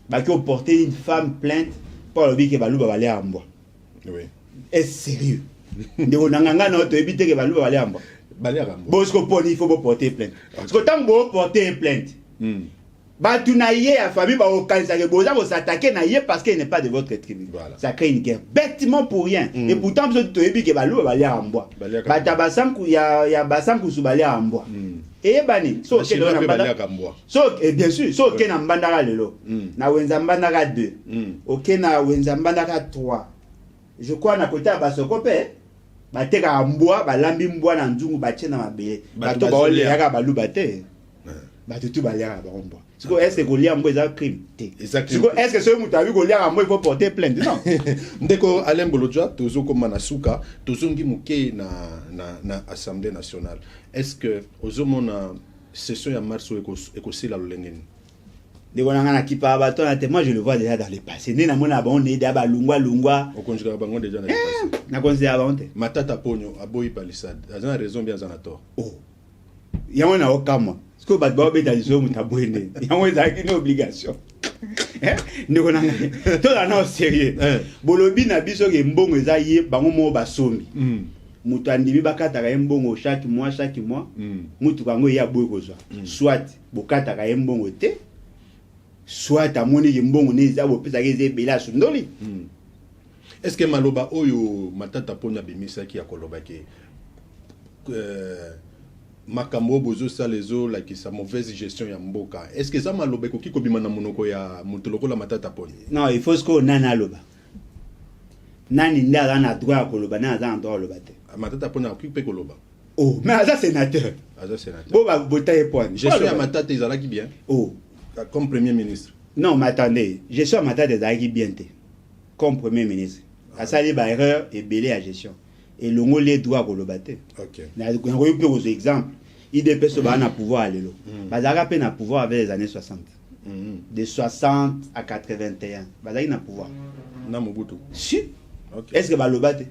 Bah qui ont porté une femme plainte pour lobi que Balouba balé ambo. Oui. Est-ce sérieux? Ndeko nanganga na to éviter que Balouba balé ambo. Bon, ce qu'on il faut porter plainte. Parce que tant que vous portez plainte, tu n'aillez à la famille, vous s'attaquer parce qu'il n'est pas de votre tribu. Ça crée une guerre. Bêtement pour rien. Et pourtant, vous avez dit que vous allez en bois. Il y a Bassam qui sont allés en bois. Et bien sûr, sauf qu'il y a un bandara lelo. Na Wenzambandara 2. Ok, na Wenzambandara 3. Je crois na côté à Basokope. Bateka amboa balambi mbwa na nzungu batie na mabele bato ba ole yaka balu bate bato tu balia ba mbwa siko est-ce que golia mbwa za crime te siko est-ce que ce mutu abi golia mbwa il faut porter plainte non ndeko Alain Bolotwa tozo koma na suka tozongi muke na Assemblée nationale est-ce que ozomona session ya mars ekosila lolengeni de konanga ki pa bato na te, moi je le vois déjà dans le passé. Né na mona ba on est d'aba lungwa. Au conjugal bango déjà dans le passé. Na considère ba onte. Matata Ponyo aboyi palissade. Azana raison bien azana tort. Oh. Yango na okama. Ce que bato ba beta liso mutabwene. Yango ezaki une obligation. Ndeko nanga. To na no sérieux. Bolobi na biso ke mbongo eza ye bango mo basombi. Mutu andimi bakataka mbongo chaque mois mutu kango ya boye kozwa. Soit bokataka mbongo te. Soit amoni mbongo neza bopesa ke zebela sundoli. Est-ce que maloba oyo Matata Ponyo bimisa ki akoloba ke makambo bozo salezo la ki sa mauvaise gestion ya mboka? Est-ce que ça maloba ko ki kobima na monoko ya mutoloko la Matata Ponyo? Non, il faut ce qu'on nana loba. Nani nda na droit koloba na za droit loba te. Matata Ponyo ki pe koloba. Oh, mais ça sénateur. Aza sénateur. Bon ba botaye point. Gestion ya Matata ezalaki bien. Oh, comme premier ministre. Non, mais attendez, gestion à Matata ezalaki bien te. Comme premier ministre. Asali ba erreur et belé à gestion. Et longo les droits koloba te. OK. Na ko yo pe aux exemples. IDP so ba na pouvoir alelo. Bazaka pe na pouvoir avec les années 60. De 60 à 81. Bazaki na pouvoir. Na Mobutu. Si. OK. Est-ce que ba loba te?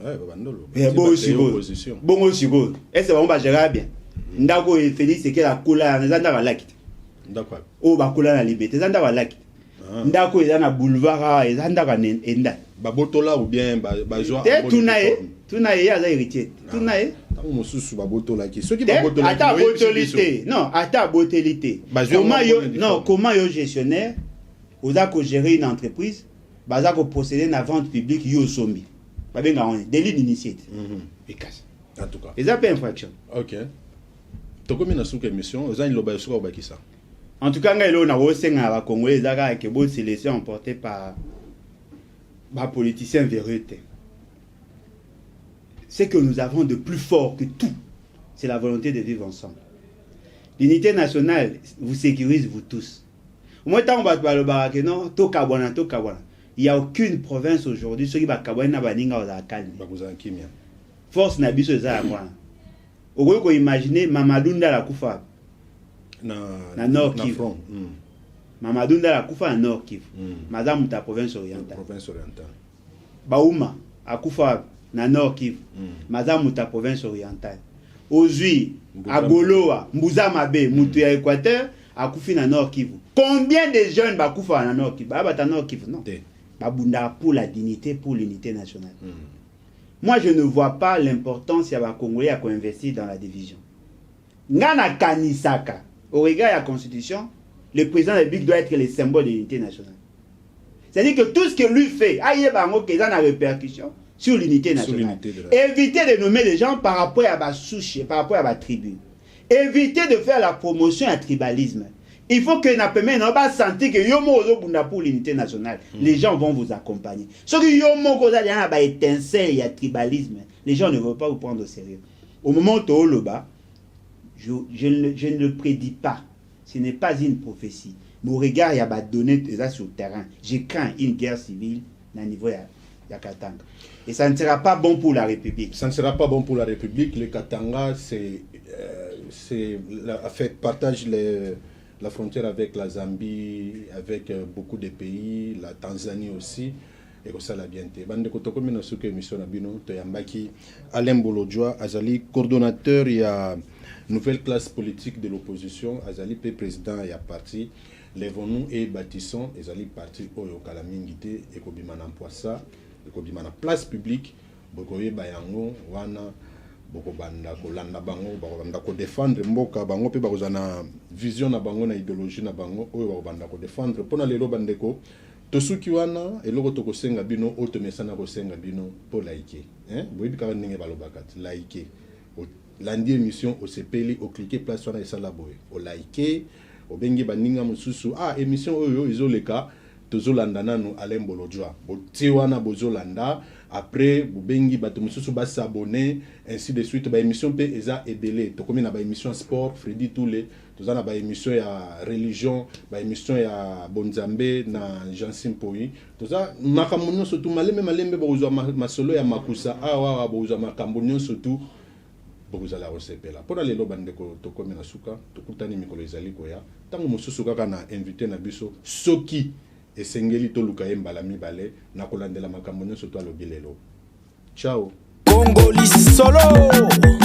Ouais, babandolo. Bon aussi opposition. Bon aussi go. Est-ce que ba gérer bien? Ndako et Félix c'est que la couleur na zanda ba lakite. D'accord. O ba couleur na liberté zanda ba lakite. Ndako eza na boulevard ezanda ka enda. Babotola ou bien bajoa. Tunaye ya za héritier. Tunaye. Tango mosusu babotola ki. Ceux qui babotola. Ata botolité. Non, ata botolité. Comment yo gestionnaire oza ko gérer une entreprise, baza ko procéder na vente publique yo sombi. Ba benga on délit d'initiative. Efficace. En tout cas. Ils appellent infraction. OK. Tokomi na souka émission, oza ni loba souka ba kisa. En tout cas, ngai na wosenga ba Congolais zaka ke bo se laisser emporter par politiciens véreux. Ce que nous avons de plus fort que tout, c'est la volonté de vivre ensemble. L'unité nationale vous sécurise vous tous. Au moins tant on va parler barake non, tokabwana. Il y a aucune province aujourd'hui ceux qui va kabwana baninga oza kalmi. Bakuza kimia. Force na biso za ngwana. Okoyo ko imaginer Mamadou Ndala kufa na Nord Kivu. Mamadou Ndala kufa na Nord Kivu. Madame ta province orientale. Bauma akufa na Nord Kivu. Madame ta province orientale. Ozui Agoloa Mbuza Mabe mutu ya Équateur akufi na Nord Kivu. Combien de jeunes bakufa na Nord Kivu? Ba ta Nord Kivu non. Babunda pour la dignité, pour l'unité nationale. Moi je ne vois pas l'importance ya ba Congolais à investir dans la division. Ngana kanisaka au regard de la Constitution, le président de la République doit être le symbole de l'unité nationale. C'est-à-dire que tout ce que lui fait, il y a une répercussion sur l'unité nationale. Éviter de nommer les gens par rapport à la souche, par rapport à la tribu. Éviter de faire la promotion à tribalisme. Il faut que n'a pas senti que yomo bunda pour l'unité nationale. Les gens vont vous accompagner. Sauf que yomo koza yana ba étincelle ya tribalisme. Les gens ne vont pas vous prendre au sérieux. Au moment où tu le bas, je ne le prédis pas. Ce n'est pas une prophétie. Mon regard, il y a donné déjà sur le terrain. Je crains une guerre civile à niveau de Katanga. Et ça ne sera pas bon pour la République. Ça ne sera pas bon pour la République. Le Katanga, partage la frontière avec la Zambie, avec beaucoup de pays, la Tanzanie aussi. Et ça la bien été. Bande kotoko mina suke émission na bino to yambaki Alain Bolodjoa azali coordonnateur il y a nouvelle classe politique de l'opposition azali pe président ya parti Levons-nous et bâtissons azali parti oyo kala mingité et kobima na poisa et kobima na place publique bokoye bayango wana boko banda ko landa bango banda ko défendre mboka bango pe bakozana vision na bango na idéologie na bango oyo banda ko défendre pona lelo bandeko tosuki wana eloko tokosenga bino otomesana kosenga bino po like boyebi kaka ndenge balobaka like landi émission osepeli okliquer place wana esala boye o like obengi baninga mosusu émission oyo ezoleka tozolanda nanu Alain Bolodjoa boti wana bozolanda après bobengi bato mosusu ba s'abonner ainsi de suite ba émission pe eza ebele tokomi na ba émission sport Freddy Toulé tozana ba émission ya religion ba émission ya Bonzambe na Jean Simpoi toza makambo nyonso tu malembe bozwa masolo ya makusa awa bozwa makambo nyonso tu bokozala kosepela mpona lelo bandeko tokomi na suka tokutani mikolo ezali koya ntango mosusu kaka na invité na biso soki esengeli toluka ye mbala mibale na kolandela makambo nyonso to alobi lelo ciao Congolais solo